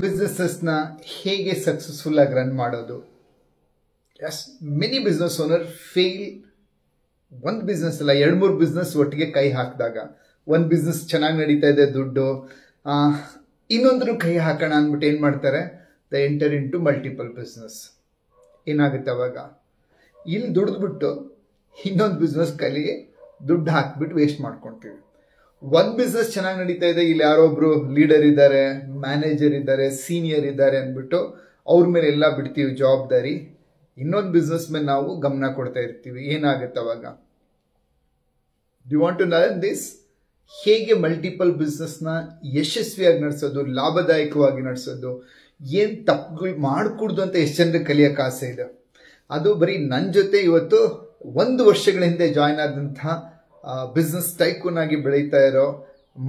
ಬಿಸ್ನೆಸ್ಸಸ್ನ ಹೇಗೆ ಸಕ್ಸಸ್ಫುಲ್ ಆಗಿ ರನ್ ಮಾಡೋದು. Yes, many business owner fail. ಒಂದು ಬಿಸ್ನೆಸ್ ಅಲ್ಲ, 2-3 ಬಿಸ್ನೆಸ್ ಒಟ್ಟಿಗೆ ಕೈ ಹಾಕಿದಾಗ, ಒಂದು ಬಿಸ್ನೆಸ್ ಚೆನ್ನಾಗಿ ನಡೀತಾ ಇದೆ, ದುಡ್ಡು, ಇನ್ನೊಂದ್ರು ಕೈ ಹಾಕೋಣ ಅಂದ್ಬಿಟ್ಟು ಏನು ಮಾಡ್ತಾರೆ, the enter into multiple business. ಏನಾಗುತ್ತೆ ಅವಾಗ, ಇಲ್ಲಿ ದುಡಿದ್ಬಿಟ್ಟು ಇನ್ನೊಂದು ಬಿಸ್ನೆಸ್ ಕೈಲಿಗೆ ದುಡ್ಡು ಹಾಕ್ಬಿಟ್ಟು ವೇಸ್ಟ್ ಮಾಡ್ಕೊಳ್ತೀವಿ. ಒಂದು ಬಿಸ್ನೆಸ್ ಚೆನ್ನಾಗಿ ನಡೀತಾ ಇದೆ, ಇಲ್ಲಿ ಯಾರೊಬ್ರು ಲೀಡರ್ ಇದ್ದಾರೆ, ಮ್ಯಾನೇಜರ್ ಇದ್ದಾರೆ, ಸೀನಿಯರ್ ಇದ್ದಾರೆ ಅಂದ್ಬಿಟ್ಟು ಅವ್ರ ಮೇಲೆ ಎಲ್ಲ ಬಿಡ್ತೀವಿ ಜವಾಬ್ದಾರಿ. ಇನ್ನೊಂದು ಬಿಸ್ನೆಸ್ ಮೇಲೆ ನಾವು ಗಮನ ಕೊಡ್ತಾ ಇರ್ತೀವಿ. ಏನಾಗುತ್ತೆ ಅವಾಗ? Do you want to learn this? ಹೇಗೆ ಮಲ್ಟಿಪಲ್ ಬಿಸ್ನೆಸ್ನ ಯಶಸ್ವಿಯಾಗಿ ನಡೆಸೋದು, ಲಾಭದಾಯಕವಾಗಿ ನಡೆಸೋದು, ಏನು ತಪ್ಪುಗಳು ಮಾಡಕೂಡ್ದು ಅಂತ ಎಷ್ಟು ಜನರಿಗೆ ಕಲಿಯೋಕೆ ಆಸೆ ಇದೆ. ಅದು ಬರೀ ನನ್ನ ಜೊತೆ ಇವತ್ತು 1 ವರ್ಷಗಳ ಹಿಂದೆ ಜಾಯ್ನ್ ಆದಂತಹ ಬಿಸ್ನೆಸ್ ಟೈಕೂನ್ ಆಗಿ ಬೆಳೀತಾ ಇರೋ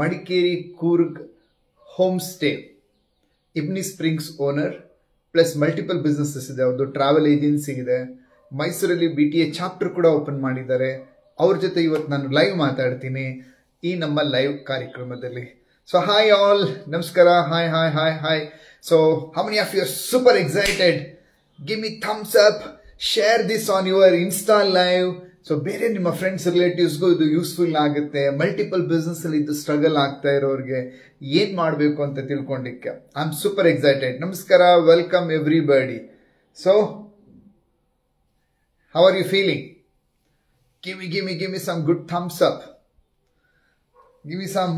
Madikeri Coorg home stay Ibni springs owner, plus multiple businesses ಇದೆ, ಅವ್ರದ್ದು ಟ್ರಾವೆಲ್ ಏಜೆನ್ಸಿ ಇದೆ, ಮೈಸೂರಲ್ಲಿ BTA ಚಾಪ್ಟರ್ ಕೂಡ ಓಪನ್ ಮಾಡಿದ್ದಾರೆ. ಅವ್ರ ಜೊತೆ ಇವತ್ತು ನಾನು ಲೈವ್ ಮಾತಾಡ್ತೀನಿ ಈ ನಮ್ಮ ಲೈವ್ ಕಾರ್ಯಕ್ರಮದಲ್ಲಿ. ಸೊ ಹಾಯ್ ಆಲ್, ನಮಸ್ಕಾರ. Hi hi hi hi. So how many of you are super excited? Give me thumbs up, share this on your insta live. So ಬೇರೆ ನಿಮ್ಮ ಫ್ರೆಂಡ್ಸ್ ರಿಲೇಟಿವ್ಸ್ಗೂ ಇದು ಯೂಸ್ಫುಲ್ ಆಗುತ್ತೆ. ಮಲ್ಟಿಪಲ್ ಬಿಸ್ನೆಸ್ ಅಲ್ಲಿ ಇದು struggle ಆಗ್ತಾ ಇರೋರಿಗೆ ಏನ್ ಮಾಡಬೇಕು ಅಂತ ತಿಳ್ಕೊಂಡಿಕ್ಕೆ ಐ ಆಮ್ ಸೂಪರ್ ಎಕ್ಸೈಟೆಡ್. ನಮಸ್ಕಾರ, welcome everybody. So how are you feeling? give me some good thumbs up. Give me some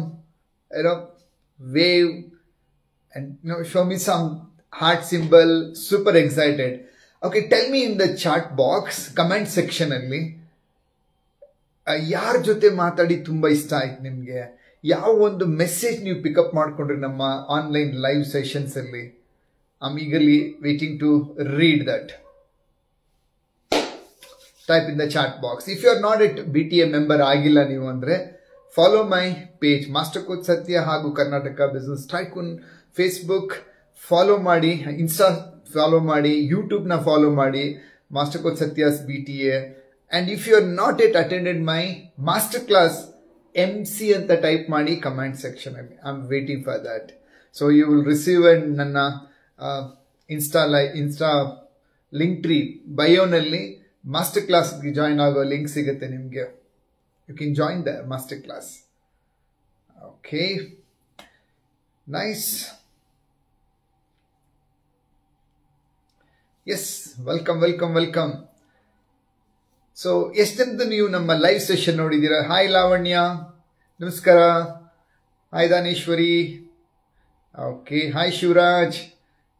wave and show me some heart symbol. Super excited. Okay, tell me in the chat box, comment section ಅಲ್ಲಿ ಯಾರ ಜೊತೆ ಮಾತಾಡಿ ತುಂಬಾ ಇಷ್ಟ ಆಯ್ತು ನಿಮ್ಗೆ, ಯಾವ ಒಂದು ಮೆಸೇಜ್ ನೀವು ಪಿಕಪ್ ಮಾಡ್ಕೊಂಡ್ರಿ ನಮ್ಮ ಆನ್ಲೈನ್ ಲೈವ್ ಸೆಷನ್ಸ್ ಅಲ್ಲಿ. I am eagerly waiting to read that. Type in the chat box. If you are not at BTA member ಆಗಿಲ್ಲ ನೀವು ಅಂದ್ರೆ, follow my page master coach Satya ಹಾಗೂ Karnataka business tycoon. Facebook follow ಮಾಡಿ, Insta follow ಮಾಡಿ, ಯೂಟ್ಯೂಬ್ನ follow ಮಾಡಿ, master coach Satya's BTA. And if you are not yet attended my master class, MC ಅಂತ type ಮಾಡಿ ಕಮೆಂಟ್ ಸೆಕ್ಷನ್ ಅಲ್ಲಿ. I am waiting for that. So you will receive ನನ್ನ Insta link tree ಬಯೋನಲ್ಲಿ master class join ಆಗೋ link ಸಿಗುತ್ತೆ ನಿಮಗೆ. You can join the master class. Okay, nice. Yes, welcome welcome welcome. So ಎಷ್ಟಂತೂ ನೀವು ನಮ್ಮ live session ನೋಡಿದ್ದೀರಾ. Hi Lavanya, ನಮಸ್ಕಾರ. Hi Daneshwari. Okay, hi Shivaraj.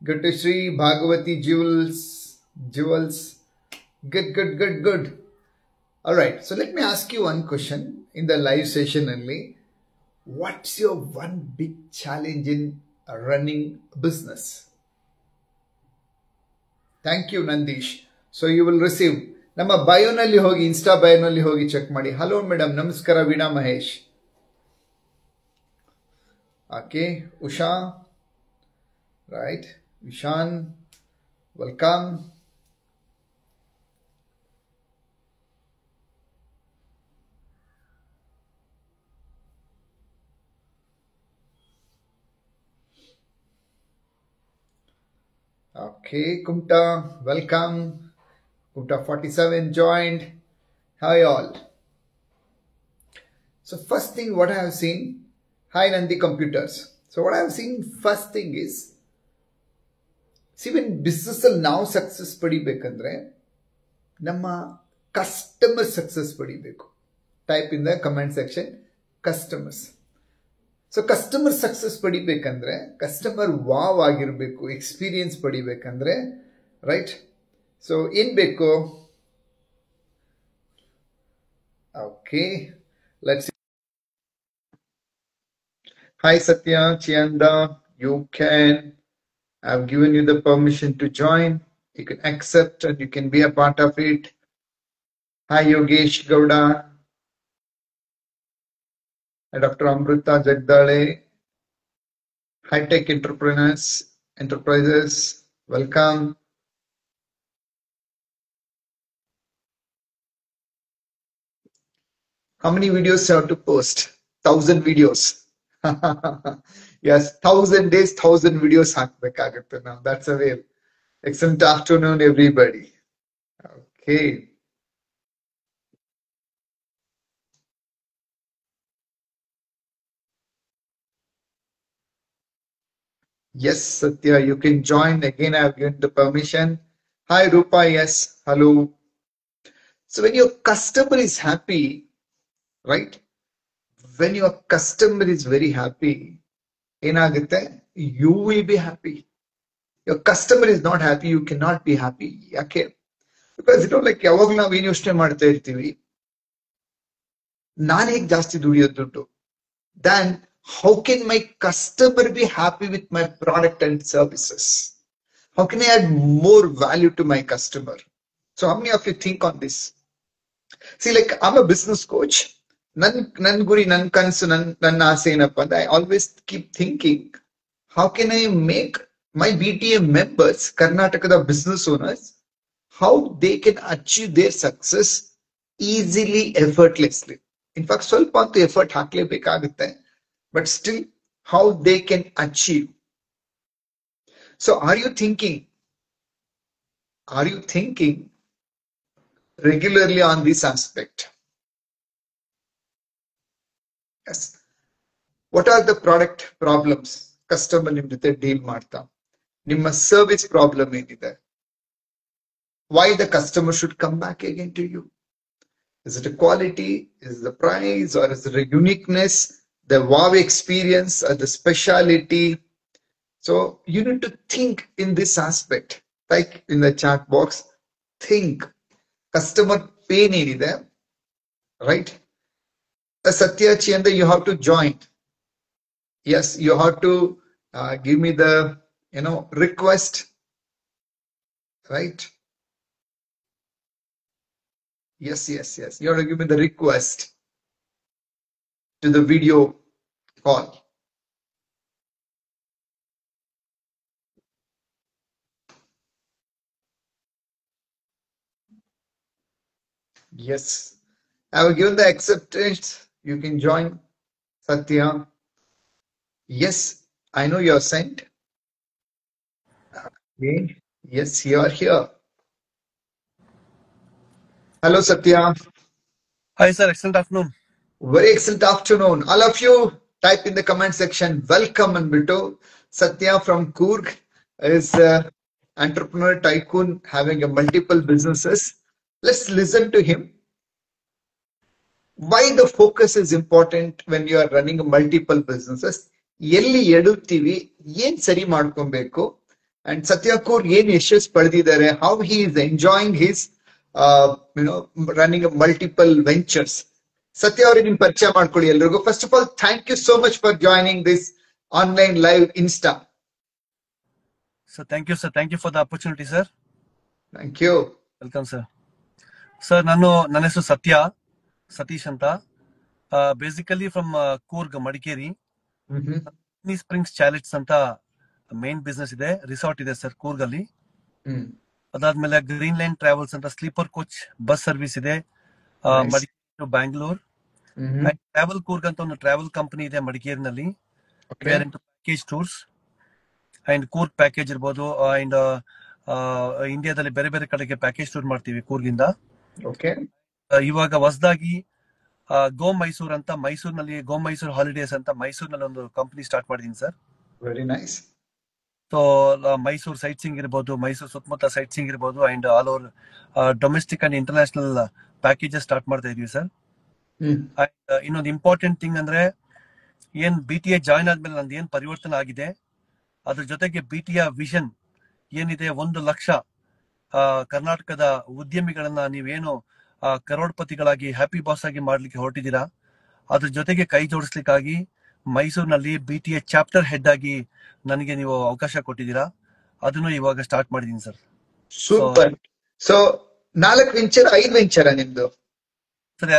Good to Shri Bhagavati jewels. Good. All right. So let me ask you one question in the live session only. What's your one big challenge in running a business? Thank you, Nandish. So you will receive. ನಮ್ಮ ಬಯೋನಲ್ಲಿ ಹೋಗಿ, insta ಬಯೋನಲ್ಲಿ ಹೋಗಿ check ಮಾಡಿ. Hello madam, ನಮಸ್ಕಾರ. Veena Mahesh. Okay, Usha, right. Vishan, welcome. Okay, Kumta, welcome. Kumta 47 joined. Hi all. So first thing what I have seen, hi Nandi Computers. So what I have seen, first thing is, see when business now success ಪಡಿಬೇಕಂದ್ರೆ ನಮ್ಮ customer success ಪಡಿಬೇಕು. Type in the comment section customers. So customer success ಪಡಿಬೇಕಂದ್ರೆ customer wow ಆಗಿರಬೇಕು. Experience ಪಡಿಬೇಕಂದ್ರೆ, right? So ಏನ್ ಬೇಕು? Okay, let's. Hi Satya, ಚಿಯಂದ, you can. I have given you the permission to join. You can accept and you can be a part of it. Hi Yogesh Gowda. Dr. Amrita Jagdale. High-Tech Enterprises, welcome. How many videos you have to post? 1,000 videos. Yes, 1,000 days, 1,000 videos ಹಾಕ್ಬೇಕಾಗುತ್ತೆ now. That's a way. Excellent afternoon, everybody. Okay. Yes, Satya, you can join. Again, I have given the permission. Hi, Rupa. Yes, hello. So when your customer is happy, right? When your customer is very happy, ಏನಾಗುತ್ತೆ? You will be happy. Your customer is not happy, you cannot be happy. ಯಾಕೆ? Because like ಯಾವಾಗಲೂ ನಾವು ಏನು ಯೋಚನೆ ಮಾಡ್ತಾ ಇರ್ತೀವಿ, ನಾನು ಹೇಗೆ ಜಾಸ್ತಿ ದುಡಿಯೋದು ದುಡ್ಡು, then how can my customer be happy with my product and services? How can I add more value to my customer? So how many of you think on this? See, like I'm a business coach. Nan guri, nan kansu, nan aase ಏನಪ್ಪ ಅಂದ್ರೆ I always keep thinking, how can I make my BTA members, Karnatakada business owners, how they can achieve their success easily, effortlessly. In fact, ಸ್ವಲ್ಪ ಅಂತೂ effort ಹಾಕ್ಲೇಬೇಕಾಗುತ್ತೆ, but still how they can achieve. So are you thinking regularly on this aspect? Yes. What are the product problems customer ನಿಮ್ಮ ಜೊತೆ deal ಮಾಡ್ತಾ? ನಿಮ್ಮ service problem ಏನಿದೆ? Why the customer should come back again to you? Is it a quality? Is it the price? Or is it a uniqueness? The wow experience or the speciality? So you need to think in this aspect. Like in the chat box, think. Customer pain ಏನಿದೆ, right? Satya Chianda, you have to join. Yes, you have to give me the request, right? Yes. You have to give me the request to the video call. Yes, I have given the acceptance. You can join, Satya. Yes, I know you're sent. Okay. Yes, you are here. Hello, Satya. Hi, sir. Excellent afternoon. Very excellent afternoon. All of you type in the comment section, welcome Anbito. Satya from Coorg is an entrepreneur tycoon having a multiple businesses. Let's listen to him. Why the focus is important when you are running multiple businesses? ಎಲ್ಲಿ ಎಡುತ್ತೀವಿ, ಏನ್ ಸರಿ ಮಾಡ್ಕೊಬೇಕು, and Satya Coorg ಏನ್ ಯಶಸ್ಸು ಪಡೆದಿದ್ದಾರೆ, how he is enjoying his running multiple ventures. Satya ಅವರೇ ನಿಮ್ ಪರಿಚಯ ಮಾಡ್ಕೊಳ್ಳಿ ಎಲ್ರಿಗೂ. First of all, thank you so much for joining this online live Insta. So thank you, sir. Thank you for the opportunity, sir. Thank you. Welcome, sir. Sir, ನನ್ನ ಹೆಸರು ಸತೀಶ್ ಅಂತ. Basically from Coorg, Madikeri. Springs chalets ಅಂತ main business ಇದೆ, resort ಇದೆ sir Coorg ಅಲ್ಲಿ. ಅದಾದ್ಮೇಲೆ green line travels ಅಂತ sleeper coach bus service ಇದೆ, ಮಡಿಕೇರಿ ಟು ಬ್ಯಾಂಗ್ಳೂರ್. ಟ್ರಾವೆಲ್ ಕೂರ್ಗ್ ಅಂತ ಒಂದು ಟ್ರಾವೆಲ್ ಕಂಪನಿ ಇದೆ ಮಡಿಕೇರಿನಲ್ಲಿ, package tours and Coorg package ಇರ್ಬೋದು. ಅಂಡ್ ಇಂಡಿಯಾದಲ್ಲಿ ಬೇರೆ ಬೇರೆ ಕಡೆಗೆ ಪ್ಯಾಕೇಜ್ ಟೂರ್ ಮಾಡ್ತೀವಿ ಕೂರ್ಗಿಂದ. ಇವಾಗ ಹೊಸದಾಗಿ ಗೋ ಮೈಸೂರ್ ಅಂತ, ಮೈಸೂರಿನಲ್ಲಿ ಗೋ ಮೈಸೂರ್ ಹಾಲಿಡೇಸ್ ಅಂತ ಮೈಸೂರಿನಲ್ಲಿ ಒಂದು ಕಂಪನಿ ಸ್ಟಾರ್ಟ್ ಮಾಡಿದೀನಿ sir. Very nice. So Mysuru site seeing ಇರ್ಬೋದು, ಮೈಸೂರು ಸುತ್ತಮುತ್ತ ಸೈಟ್ ಸೀಯಿಂಗ್ ಇರ್ಬೋದು, and all over domestic and international packages start ಮಾಡ್ತಾ ಇದೀವಿ ಸರ್. ಇನ್ನೊಂದು ಇಂಪಾರ್ಟೆಂಟ್ ಥಿಂಗ್ ಅಂದ್ರೆ, ಏನ್ BTA ಜಾಯ್ನ್ ಆದ್ಮೇಲೆ ನಂದು ಏನ್ ಪರಿವರ್ತನೆ ಆಗಿದೆ, ಅದ್ರ ಜೊತೆಗೆ BTA ವಿಷನ್ ಏನಿದೆ, 1 ಲಕ್ಷ ಕರ್ನಾಟಕದ ಉದ್ಯಮಿಗಳನ್ನ ನೀವೇನು ಕರೋಡ್ಪತಿಗಳಾಗಿ ಹ್ಯಾಪಿ ಬಾಸ್ ಆಗಿ ಮಾಡ್ಲಿಕ್ಕೆ ಹೊರಟಿದ್ದೀರಾ, ಅದ್ರ ಜೊತೆಗೆ ಕೈ ಜೋಡಿಸ್ಲಿಕ್ಕಾಗಿ ಮೈಸೂರಿನಲ್ಲಿ BTA ಚಾಪ್ಟರ್ ಹೆಡ್ ಆಗಿ ನನಗೆ ನೀವು ಅವಕಾಶ ಕೊಟ್ಟಿದ್ದೀರಾ. ಅದನ್ನು ಇವಾಗ ಸ್ಟಾರ್ಟ್ ಮಾಡಿದೀನಿ sir. Super. So 4 venture 5 venture ನಿಮ್ದು ಸರ್?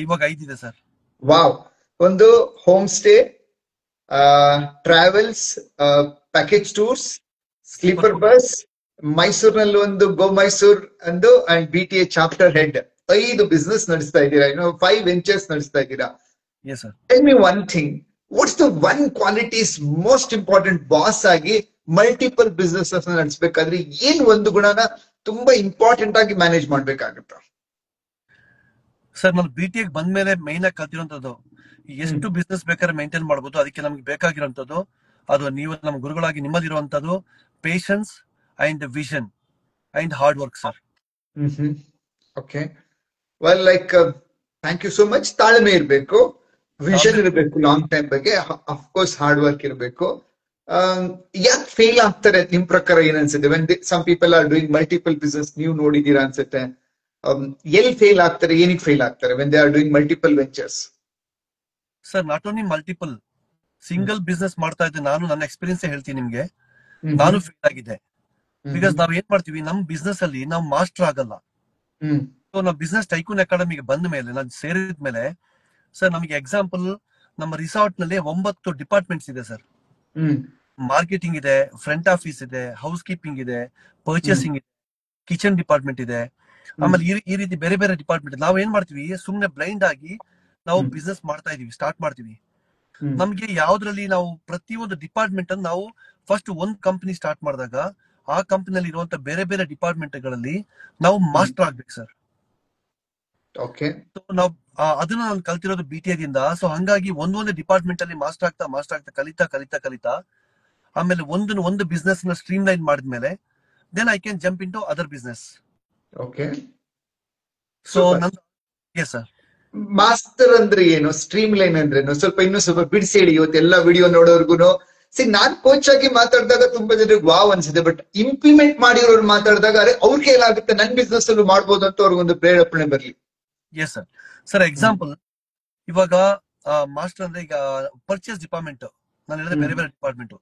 ಇವಾಗ 5 ಇದೆ ಸರ್. ವಾವ್. ಒಂದು home stay, travels, package tours, sleeper bus, ಮೈಸೂರಿನಲ್ಲಿ ಒಂದು go Mysore and BTA chapter head. 5 business ನಡೆಸ್ತಾ ಇದ್ದೀರಾ, 5 ವೆಂಚರ್ಸ್ ನಡೆಸ್ತಾ ಇದ್ದೀರಾ. Yes, sir. Tell me one thing, what's the one qualities most important boss ಆಗಿ ಮಲ್ಟಿಪಲ್ ಬಿಸ್ನೆಸ್ ನಡೆಸಬೇಕಾದ್ರೆ ಏನ್ ಒಂದು ಗುಣನ ತುಂಬಾ ಇಂಪಾರ್ಟೆಂಟ್ ಆಗಿ ಮ್ಯಾನೇಜ್ ಮಾಡ್ಬೇಕಾಗುತ್ತ? ಸರ್ ನಾನು BTEಗೆ ಬಂದ್ಮೇಲೆ ಮೈನ್ ಆಗಿ ಕಲ್ತಿರೋಂಥದ್ದು ಎಷ್ಟು ಬಿಸ್ನೆಸ್ ಬೇಕಾದ್ರೆ ಮೇಂಟೈನ್ ಮಾಡ್ಬೋದು, ಅದಕ್ಕೆ ನಮ್ಗೆ ಬೇಕಾಗಿರೋಂಥದ್ದು ಅದು ನೀವು ನಮ್ಮ ಗುರುಗಳಾಗಿ ನಿಮ್ಮಲ್ಲಿರುವಂತದ್ದು patience and vision and hard work sir. Okay, well like thank you so much. ತಾಳ್ಮೆ ಇರಬೇಕು, ವಿಷನ್ ಇರಬೇಕು ಲಾಂಗ್ ಟೈಮ್ ಬಗ್ಗೆ, ಅಫ್ಕೋರ್ಸ್ ಹಾರ್ಡ್ ವರ್ಕ್ ಇರಬೇಕು. ಯಾಕೆ ಫೇಲ್ ಆಗ್ತಾರೆ ನಿಮ್ ಪ್ರಕಾರ ಏನ್ ಅನ್ಸುತ್ತೆ? When some people are doing multiple business, ನೀವು ನೋಡಿದೀರಾ ಅನ್ಸುತ್ತೆ, ಎಲ್ಲಿ ಫೇಲ್ ಆಗ್ತಾರೆ, ಏನಕ್ಕೆ ಫೇಲ್ ಆಗ್ತಾರೆ when they are doing multiple ventures? Sir not only multiple, single business ಮಾಡ್ತಾ ಇದ್ದೆ ನಾನು, ನನ್ನ ಎಕ್ಸ್ಪೀರಿಯನ್ಸ್ ಹೇಳ್ತೀನಿ ನಿಮ್ಗೆ. ನಾನು ಫೇಲ್ ಆಗಿದ್ದೆ. ಬಿಕಾಸ್ ನಾವ್ ಏನ್ ಮಾಡ್ತೀವಿ, ನಮ್ ಬಿಸ್ನೆಸ್ ಅಲ್ಲಿ ನಾವು ಮಾಸ್ಟರ್ ಆಗಲ್ಲ. ಸೊ ನಾವು ಬಿಸ್ನೆಸ್ ಟೈಕೂನ್ ಅಕಾಡೆಮಿಗೆ ಬಂದ ಮೇಲೆ, ನಾನು ಸೇರಿದ ಮೇಲೆ ಸರ್ ನಮಗೆ ಎಕ್ಸಾಂಪಲ್ ನಮ್ಮ ರಿಸಾರ್ಟ್ ನಲ್ಲಿ 9 ಡಿಪಾರ್ಟ್ಮೆಂಟ್ಸ್ ಇದೆ ಸರ್. ಮಾರ್ಕೆಟಿಂಗ್ ಇದೆ, ಫ್ರಂಟ್ ಆಫೀಸ್ ಇದೆ, ಹೌಸ್ ಕೀಪಿಂಗ್ ಇದೆ, ಪರ್ಚೇಸಿಂಗ್ ಇದೆ, ಕಿಚನ್ ಡಿಪಾರ್ಟ್ಮೆಂಟ್ ಇದೆ, ಆಮೇಲೆ ಈ ರೀತಿ ಬೇರೆ ಬೇರೆ ಡಿಪಾರ್ಟ್ಮೆಂಟ್. ನಾವ್ ಏನ್ ಮಾಡ್ತೀವಿ, ಸುಮ್ನೆ ಬ್ಲೈಂಡ್ ಆಗಿ ನಾವು ಬಿಸ್ನೆಸ್ ಮಾಡ್ತಾ ಇದೀವಿ, ಸ್ಟಾರ್ಟ್ ಮಾಡ್ತೀವಿ. ನಮ್ಗೆ ಯಾವ್ದ್ರಲ್ಲಿ ನಾವು ಪ್ರತಿಯೊಂದು ಡಿಪಾರ್ಟ್ಮೆಂಟ್ ಅನ್ನು ನಾವು ಫಸ್ಟ್ ಒಂದ್ ಕಂಪನಿ ಸ್ಟಾರ್ಟ್ ಮಾಡಿದಾಗ ಆ ಕಂಪನಿಯಲ್ಲಿ ಇರುವಂತ ಬೇರೆ ಬೇರೆ ಡಿಪಾರ್ಟ್ಮೆಂಟ್ ಗಳಲ್ಲಿ ನಾವು ಮಾಸ್ಟರ್ ಆಗ್ಬೇಕು ಸರ್. ಓಕೆ, ನಾವು ಅದನ್ನ ನಾನು ಕಲ್ತಿರೋದು BTEದಿಂದ. ಸೊ ಹಂಗಾಗಿ ಒಂದೊಂದು ಡಿಪಾರ್ಟ್ಮೆಂಟ್ ಅಲ್ಲಿ ಮಾಸ್ಟರ್ ಆಗ್ತಾ ಕಲಿತಾ ಆಮೇಲೆ ಒಂದು ಬಿಸ್ನೆಸ್ ನ ಸ್ಟ್ರೀಮ್ ಲೈನ್ ಮಾಡಿದ್ಮೇಲೆ then I can jump into other business. Okay, so yes sir. Master ಅಂದ್ರೆ ಏನು, ಸ್ಟ್ರೀಮ್ ಲೈನ್ ಅಂದ್ರೆ ಏನು, ಇನ್ನೂ ಸ್ವಲ್ಪ ಬಿಡಿಸಿ ಹೇಳಿ. ಇವತ್ತೆಲ್ಲ ವಿಡಿಯೋ ನೋಡೋರ್ಗುನು ನಾನ್ ಕೋಚ್ ಆಗಿ ಮಾತಾಡಿದಾಗ ತುಂಬಾ ಜನರಿಗೆ ವಾವ್ ಅನ್ಸುತ್ತೆ, ಬಟ್ ಇಂಪ್ಲಿಮೆಂಟ್ ಮಾಡಿರೋರು ಮಾತಾಡಿದಾಗ ಅರೆ ಅವ್ರ ಕೈಲಾಗುತ್ತೆ, ನನ್ ಬಿಸ್ನೆಸ್ ಅಲ್ಲೂ ಮಾಡ್ಬೋದು ಅಂತ ಅವ್ರಿಗೊಂದು ಪ್ರೇರೇಪಣೆ ಬರ್ಲಿ. Yes sir. ಸರ್ ಎಕ್ಸಾಂಪಲ್, ಇವಾಗ ಮಾಸ್ಟರ್ ಅಂದ್ರೆ ಈಗ ಪರ್ಚೇಸ್ ಡಿಪಾರ್ಟ್ಮೆಂಟ್ ನಾನು ಹೇಳಿದ್ರೆ ಬೇರೆ ಬೇರೆ ಡಿಪಾರ್ಟ್ಮೆಂಟ್.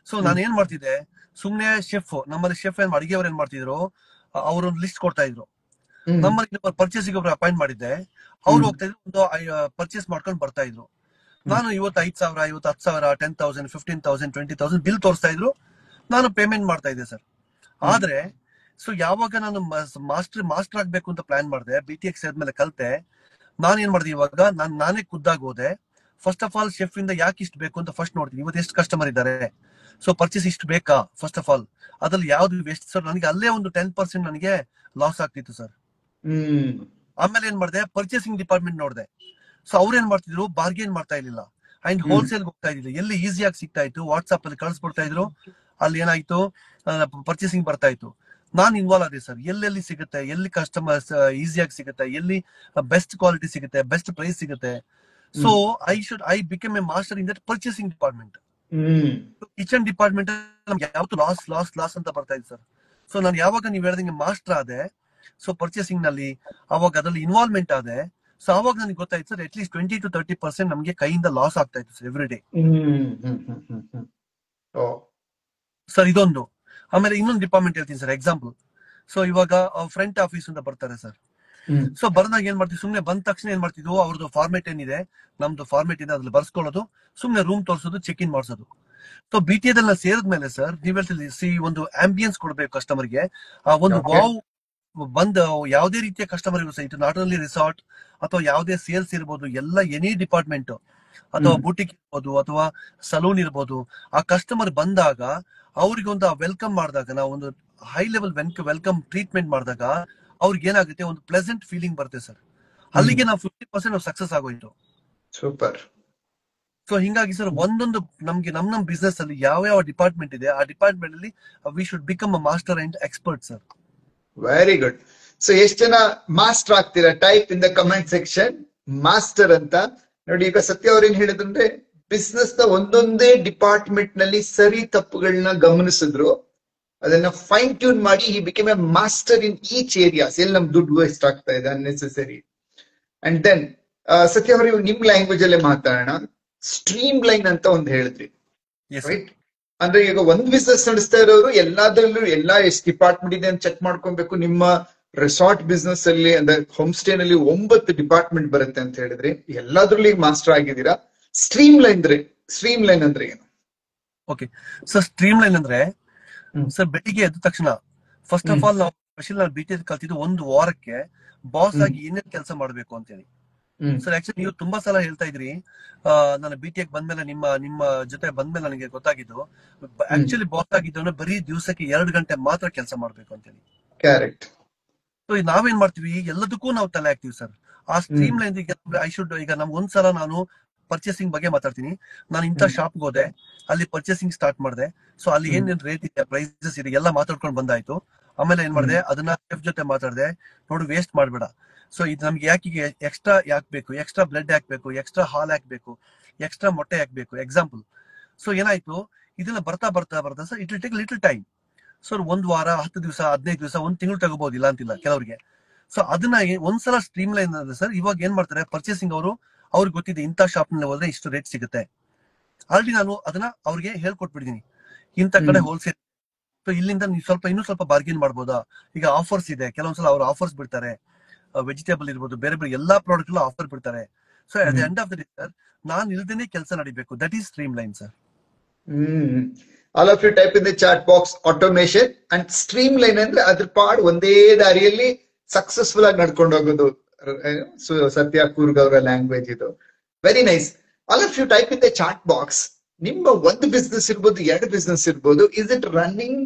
ಸೊ ನಾನು ಏನ್ ಮಾಡ್ತಿದ್ದೆ, ಸುಮ್ನೆ ಶೆಫ್, ನಮ್ಮಲ್ಲಿ ಶೆಫ್ ಅಡಿಗೆಯವ್ರು ಏನ್ ಮಾಡ್ತಿದ್ರು, ಅವ್ರೊಂದು ಲಿಸ್ಟ್ ಕೊಡ್ತಾ ಇದ್ರು. ನಮ್ಮಲ್ಲಿ ಪರ್ಚೇಸಿಗೆ ಒಬ್ರು ಅಪಾಯಿಂಟ್ ಮಾಡಿದ್ದೆ, ಅವ್ರು ಹೋಗ್ತಾ ಇದ್ರು, ಒಂದು ಪರ್ಚೇಸ್ ಮಾಡ್ಕೊಂಡು ಬರ್ತಾ ಇದ್ರು. ನಾನು ಇವತ್ತು 5,000, ಇವತ್ತು 10,000, 10,000, 15,000, 20,000 ಬಿಲ್ ತೋರಿಸ್ತಾ ಇದ್ರು, ನಾನು ಪೇಮೆಂಟ್ ಮಾಡ್ತಾ ಇದ್ದೆ ಸರ್. ಆದ್ರೆ ಸೊ ಯಾವಾಗ ನಾನು ಮಾಸ್ಟರ್ ಆಗ್ಬೇಕು ಅಂತ ಪ್ಲಾನ್ ಮಾಡಿದೆ, BTEಗೆ ಸೇರಿದ್ಮೇಲೆ ಕಲ್ತೆ, ನಾನು ಏನ್ ಮಾಡಿದೆ, ಇವಾಗ ನಾನೇ ಖುದ್ದಾಗಿ ಹೋದೆ. ಫಸ್ಟ್ ಆಫ್ ಆಲ್ ಶೆಫ್ ಇಂದ ಯಾಕೆ ಇಷ್ಟು ಬೇಕು ಅಂತ ಫಸ್ಟ್ ನೋಡ್ತೀನಿ, ಇವತ್ತು ಎಷ್ಟು ಕಸ್ಟಮರ್ ಇದ್ದಾರೆ, ಸೊ ಪರ್ಚೇಸ್ ಇಷ್ಟು ಬೇಕಾ, ಫಸ್ಟ್ ಆಫ್ ಆಲ್ ಅದ್ರಲ್ಲಿ ಯಾವ್ದು ವೇಸ್ಟ್ ಸರ್. ನನಗೆ ಅಲ್ಲೇ ಒಂದು 10% ನನಗೆ ಲಾಸ್ ಆಗ್ತಿತ್ತು ಸರ್. ಆಮೇಲೆ ಏನ್ ಮಾಡಿದೆ, ಪರ್ಚೇಸಿಂಗ್ ಡಿಪಾರ್ಟ್ಮೆಂಟ್ ನೋಡಿದೆ. ಸೊ ಅವ್ರು ಏನ್ ಮಾಡ್ತಿದ್ರು, ಬಾರ್ಗೇನ್ ಮಾಡ್ತಾ ಇರ್ಲಿಲ್ಲ ಅಂಡ್ ಹೋಲ್ಸೇಲ್ ಹೋಗ್ತಾ ಇದ್ದಿಲ್ಲ. ಎಲ್ಲಿ ಈಸಿಯಾಗಿ ಸಿಗ್ತಾ ಇತ್ತು ವಾಟ್ಸ್ಆಪ್ ಅಲ್ಲಿ ಕಳಿಸ್ಬಿಡ್ತಾ ಇದ್ರು, ಅಲ್ಲಿ ಏನಾಯ್ತು ಪರ್ಚೇಸಿಂಗ್ ಬರ್ತಾ ಇತ್ತು. ನಾನ್ ಇನ್ವಾಲ್ವ್ ಆದೆ ಸರ್, ಎಲ್ಲೆಲ್ಲಿ ಸಿಗುತ್ತೆ, ಎಲ್ಲಿ ಕಸ್ಟಮರ್ಸ್ ಈಸಿಯಾಗಿ ಸಿಗುತ್ತೆ, ಎಲ್ಲಿ ಬೆಸ್ಟ್ ಕ್ವಾಲಿಟಿ ಸಿಗುತ್ತೆ, ಬೆಸ್ಟ್ ಪ್ರೈಸ್ ಸಿಗುತ್ತೆ. So I become A master in that purchasing department. Kitchen department ನಮ್ಗೆ ಯಾವತ್ತು ಲಾಸ್ ಅಂತ ಬರ್ತಾ ಇತ್ತು ಸರ್. ಸೊ ನಾನು ಯಾವಾಗ ನೀವು ಹೇಳ್ದಂಗೆ ಮಾಸ್ಟರ್ ಆದೆ, ಸೊ ಪರ್ಚೇಸಿಂಗ್ ನಲ್ಲಿ ಅವಾಗ ಅದ್ರಲ್ಲಿ ಇನ್ವಾಲ್ವ್ಮೆಂಟ್ ಆದೆ. ಸೊ ಅವಾಗ ನನಗೆ ಗೊತ್ತಾಯ್ತು ಸರ್, ಅಟ್ ಲೀಸ್ಟ್ 20 to 30% ನಮಗೆ ಕೈಯಿಂದ ಲಾಸ್ ಆಗ್ತಾ ಇತ್ತು ಸರ್ ಎವ್ರಿ ಡೇ. ಸರ್ ಇದೊಂದು. ಆಮೇಲೆ ಇನ್ನೊಂದು ಡಿಪಾರ್ಟ್ಮೆಂಟ್ ಹೇಳ್ತೀನಿ ಸರ್ ಎಕ್ಸಾಂಪಲ್. ಸೊ ಇವಾಗ ಫ್ರಂಟ್ ಆಫೀಸ್ ಅಂತ ಬರ್ತಾರೆ ಸರ್. ಸೊ ಬರ್ದಾಗ ಏನ್ ಮಾಡ್ತೀವಿ, ಸುಮ್ನೆ ಬಂದ ತಕ್ಷಣ ಏನ್ ಮಾಡ್ತಿದ್ವು, ಅವ್ರದ್ದು ಫಾರ್ಮೇಟ್ ಏನಿದೆ, ನಮ್ದು ಫಾರ್ಮೇಟ್ ಇದೆ, ಅದ್ರಲ್ಲಿ ಬರ್ಸ್ಕೊಳ್ಳೋದು, ಸುಮ್ನೆ ರೂಮ್ ತೋರಿಸೋದು, ಚೆಕ್ ಇನ್ ಮಾಡಿಸೋದು. ಸೊ BTEದಲ್ಲಿ ಸೇರಿದ್ಮೇಲೆ ಸರ್, ನೀವು ಹೇಳ್ತೀವಿ ಒಂದು ಆಂಬಿಯನ್ಸ್ ಕೊಡ್ಬೇಕು ಕಸ್ಟಮರ್ಗೆ, ಒಂದು ವಾವ್ ಬಂದು ಯಾವುದೇ ರೀತಿಯ ಕಸ್ಟಮರ್ ಇರ್ಬೋದು, ಇಟ್ ನಾಟ್ ಓನ್ಲಿ ರಿಸಾರ್ಟ್ ಅಥವಾ ಯಾವುದೇ ಸೇಲ್ಸ್ ಇರ್ಬೋದು, ಎಲ್ಲ ಎನಿ ಡಿಪಾರ್ಟ್ಮೆಂಟ್ ಅಥವಾ ಬೂಟಿಕ್ ಇರ್ಬೋದು ಅಥವಾ ಸಲೂನ್ ಇರ್ಬೋದು, ಆ ಕಸ್ಟಮರ್ ಬಂದಾಗ ಅವ್ರಿಗೆ ಒಂದು ವೆಲ್ಕಮ್ ಮಾಡಿದಾಗ, ನಾವು ಒಂದು ಹೈ ಲೆವೆಲ್ ವೆಲ್ಕಮ್ ಟ್ರೀಟ್ಮೆಂಟ್ ಮಾಡಿದಾಗ ಅವ್ರಿಗೆ ಏನಾಗುತ್ತೆ, ಒಂದು ಪ್ಲೆಸೆಂಟ್ ಫೀಲಿಂಗ್ ಬರುತ್ತೆ ಸರ್. ಅಲ್ಲಿಗೆ ನಾವು 50% ಸಕ್ಸಸ್ ಆಗೋಯ್ತು. ಸೂಪರ್. ಸೊ ಹಿಂಗಾಗಿ ಸರ್, ಒಂದೊಂದು ನಮ್ಗೆ ನಮ್ ಬಿಸ್ನೆಸ್ ಅಲ್ಲಿ ಯಾವ ಡಿಪಾರ್ಟ್ಮೆಂಟ್ ಇದೆ, ಆ ಡಿಪಾರ್ಟ್ಮೆಂಟ್ ಅಲ್ಲಿ we should become a master and expert sir. Very good. So ಎಷ್ಟು ಜನ ಮಾಸ್ಟರ್ ಆಗ್ತೀರಾ? Type in the comment section master ಅಂತ. ನೋಡಿ, ಈಗ ಸತ್ಯ ಅವ್ರು ಏನ್ ಹೇಳಿದ್ರೆ, ಬಿಸ್ನೆಸ್ ನ ಒಂದೊಂದೇ ಡಿಪಾರ್ಟ್ಮೆಂಟ್ ನಲ್ಲಿ ಸರಿ ತಪ್ಪುಗಳನ್ನ ಗಮನಿಸಿದ್ರು, ಅದನ್ನ ಫೈನ್ ಟ್ಯೂನ್ ಮಾಡಿ he become A master in each areas. ಎಲ್ಲಿ ನಮ್ ದುಡ್ಡು ವೇಸ್ಟ್ ಆಗ್ತಾ ಇದೆ ಅನ್ನೆಸೆಸರಿ. ಅಂಡ್ ದೆನ್ ಸತ್ಯ ಅವರು ನಿಮ್ ಲ್ಯಾಂಗ್ವೇಜ್ ಅಲ್ಲೇ ಮಾತಾಡೋಣ. ಸ್ಟ್ರೀಮ್ ಲೈನ್ ಅಂತ ಒಂದು ಹೇಳಿದ್ರಿ, ರೈಟ್? ಅಂದ್ರೆ ಈಗ ಒಂದ್ ಬಿಸ್ನೆಸ್ ನಡೆಸ್ತಾ ಇರೋರು ಎಲ್ಲಾದ್ರಲ್ಲೂ ಎಷ್ಟು ಡಿಪಾರ್ಟ್ಮೆಂಟ್ ಇದೆ ಅಂತ ಚೆಕ್ ಮಾಡ್ಕೊಬೇಕು. ನಿಮ್ಮ ರೆಸಾರ್ಟ್ ಬಿಸ್ನೆಸ್ ಅಲ್ಲಿ ಅಂದ್ರೆ ಹೋಮ್ ಸ್ಟೇ ನಲ್ಲಿ 9 ಡಿಪಾರ್ಟ್ಮೆಂಟ್ ಬರುತ್ತೆ ಅಂತ ಹೇಳಿದ್ರಿ, ಎಲ್ಲಾದ್ರಲ್ಲಿ ಮಾಸ್ಟರ್ ಆಗಿದ್ದೀರಾ. ಸ್ಟ್ರೀಮ್ ಲೈನ್ ಅಂದ್ರೆ ಏನು? ಓಕೆ ಸರ್, ಸ್ಟ್ರೀಮ್ ಲೈನ್ ಅಂದ್ರೆ ಸರ್, ಬೆಳಿಗ್ಗೆ ಎದ್ದ ತಕ್ಷಣ ಫಸ್ಟ್ ಆಫ್ ಆಲ್ ನಾವು ಸ್ಪೆಷಲ್ BTE ಕಲ್ತಿದ್ದು, ಒಂದು ವಾರಕ್ಕೆ ಬಾಸ್ ಆಗಿ ಏನೇನ್ ಕೆಲಸ ಮಾಡ್ಬೇಕು ಅಂತ ಹೇಳಿ. ಹ್ಮ್ ಸರ್ ಆಕ್ಚುಲಿ ನೀವು ತುಂಬಾ ಸಲ ಹೇಳ್ತಾ ಇದ್ರಿ, ನಾನು BTech ಬಂದ್ಮೇಲೆ ನಿಮ್ಮ ಜೊತೆ ಬಂದ್ಮೇಲೆ ನನಗೆ ಗೊತ್ತಾಗಿದ್ದು, ಹ್ಮ್ ಆಕ್ಚುಲಿ ಬಾಸ್ ಆಗಿದ್ದವನು ಬರೀ ದಿವಸಕ್ಕೆ 2 ಗಂಟೆ ಮಾತ್ರ ಕೆಲಸ ಮಾಡ್ಬೇಕು ಅಂತೇಳಿ. ಕರೆಕ್ಟ್. ಸೊ ನಾವೇನ್ ಮಾಡ್ತೀವಿ, ಎಲ್ಲದಕ್ಕೂ ನಾವು ತಲೆ ಹಾಕ್ತಿವಿ ಸರ್. ಆ ಹ್ಮ್ ಸ್ಟ್ರೀಮ್ ಲೈನ್ ಈಗ ನಮ್ಗೆ ಒಂದ್ಸಲ ನಾನು ಪರ್ಚೇಸಿಂಗ್ ಬಗ್ಗೆ ಮಾತಾಡ್ತೀನಿ. ನಾನು ಇಂಥ ಹ್ಮ್ ಶಾಪ್ಗೆ ಹೋದೆ, ಅಲ್ಲಿ ಪರ್ಚೇಸಿಂಗ್ ಸ್ಟಾರ್ಟ್ ಮಾಡಿದೆ. ಸೊ ಅಲ್ಲಿ ಹ್ಮ್ ಏನೇನ್ ರೇಟ್ ಇದೆ, ಪ್ರೈಸಸ್ ಇದೆ ಎಲ್ಲ ಮಾತಾಡ್ಕೊಂಡು ಬಂದಾಯ್ತು. ಆಮೇಲೆ ಏನ್ ಹ್ಮ್ ಮಾಡಿದೆ, ಅದನ್ನ ಚೆಫ್ ಜೊತೆ ಮಾತಾಡಿದೆ, ನೋಡು ವೇಸ್ಟ್ ಮಾಡ್ಬೇಡ. ಸೊ ಇದು ನಮ್ಗೆ ಯಾಕೆ ಎಕ್ಸ್ಟ್ರಾ ಯಾಕೆ ಬೇಕು, ಎಕ್ಸ್ಟ್ರಾ ಬ್ಲಡ್ ಹಾಕ್ಬೇಕು, ಎಕ್ಸ್ಟ್ರಾ ಹಾಲ್ ಹಾಕ್ಬೇಕು, ಎಕ್ಸ್ಟ್ರಾ ಮೊಟ್ಟೆ ಹಾಕ್ಬೇಕು, ಎಕ್ಸಾಂಪಲ್. ಸೊ ಏನಾಯ್ತು, ಇದನ್ನ ಬರ್ತಾ ಬರ್ತಾ ಬರ್ತಾ sir it will take little time. So 1 ವಾರ, 10 ದಿವಸ, 15 ದಿವಸ, 1 ತಿಂಗಳು ತಗೋಬಹುದು ಅಂತಿಲ್ಲ ಕೆಲವರಿಗೆ. ಸೊ ಅದನ್ನ ಒಂದ್ಸಲ ಸ್ಟ್ರೀಮ್ ಲೈನ್ ಅಂದ್ರೆ ಸರ್, ಇವಾಗ ಏನ್ ಮಾಡ್ತಾರೆ ಪರ್ಚೇಸಿಂಗ್ ಅವರು, ಅವ್ರಿಗೆ ಗೊತ್ತಿದೆ ಇಂಥ ಶಾಪ್ ನಲ್ಲಿ ಹೋದ್ರೆ ಇಷ್ಟು ರೇಟ್ ಸಿಗುತ್ತೆ. ಆಲ್ರೆಡಿ ನಾನು ಅದನ್ನ ಅವ್ರಿಗೆ ಹೇಳ್ಕೊಟ್ಬಿಟ್ಟಿದೀನಿ, ಇಂಥ ಕಡೆ ಹ್ಮ್ ಹೋಲ್ಸೇಲ್. ಸೊ ಇಲ್ಲಿಂದ ನೀವು ಇನ್ನೂ ಸ್ವಲ್ಪ ಬಾರ್ಗೇನ್ ಮಾಡ್ಬೋದಾ, ಈಗ ಆಫರ್ಸ್ ಇದೆ, ಕೆಲವೊಂದ್ಸಲ ಅವ್ರು ಆಫರ್ಸ್ ಬಿಡ್ತಾರೆ, ವೆಜಿಟೇಬಲ್ ಇರ್ಬೋದು, ಬೇರೆ ಬೇರೆ ಎಲ್ಲಾ ಪ್ರಾಡಕ್ಟ್ ಆಫರ್ ಬಿಡ್ತಾರೆ. So at the hmm end of the day sir, ನಾನು ಇಲ್ದೇನೆ ಕೆಲಸ ನಡಿಬೇಕು. That is streamline sir. Hmm all of you type in the chat box automation and streamline ಅಂದ್ರೆ ಅದ್ರ ಪಾಡ್ ಒಂದೇ ದಾರಿಯಲ್ಲಿ ಸಕ್ಸಸ್ಫುಲ್ ಆಗಿ ನಡ್ಕೊಂಡು ಹೋಗೋದು. ಸತ್ಯ ಕೂರ್ಗ್ ಅವರ ಲ್ಯಾಂಗ್ವೇಜ್ ಇದು. Very nice. All of you type in the chat box. ನಿಮ್ಮ ಒಂದು ಬಿಸ್ನೆಸ್ ಇರ್ಬೋದು, 2 ಬಿಸ್ನೆಸ್ ಇರ್ಬೋದು, is it running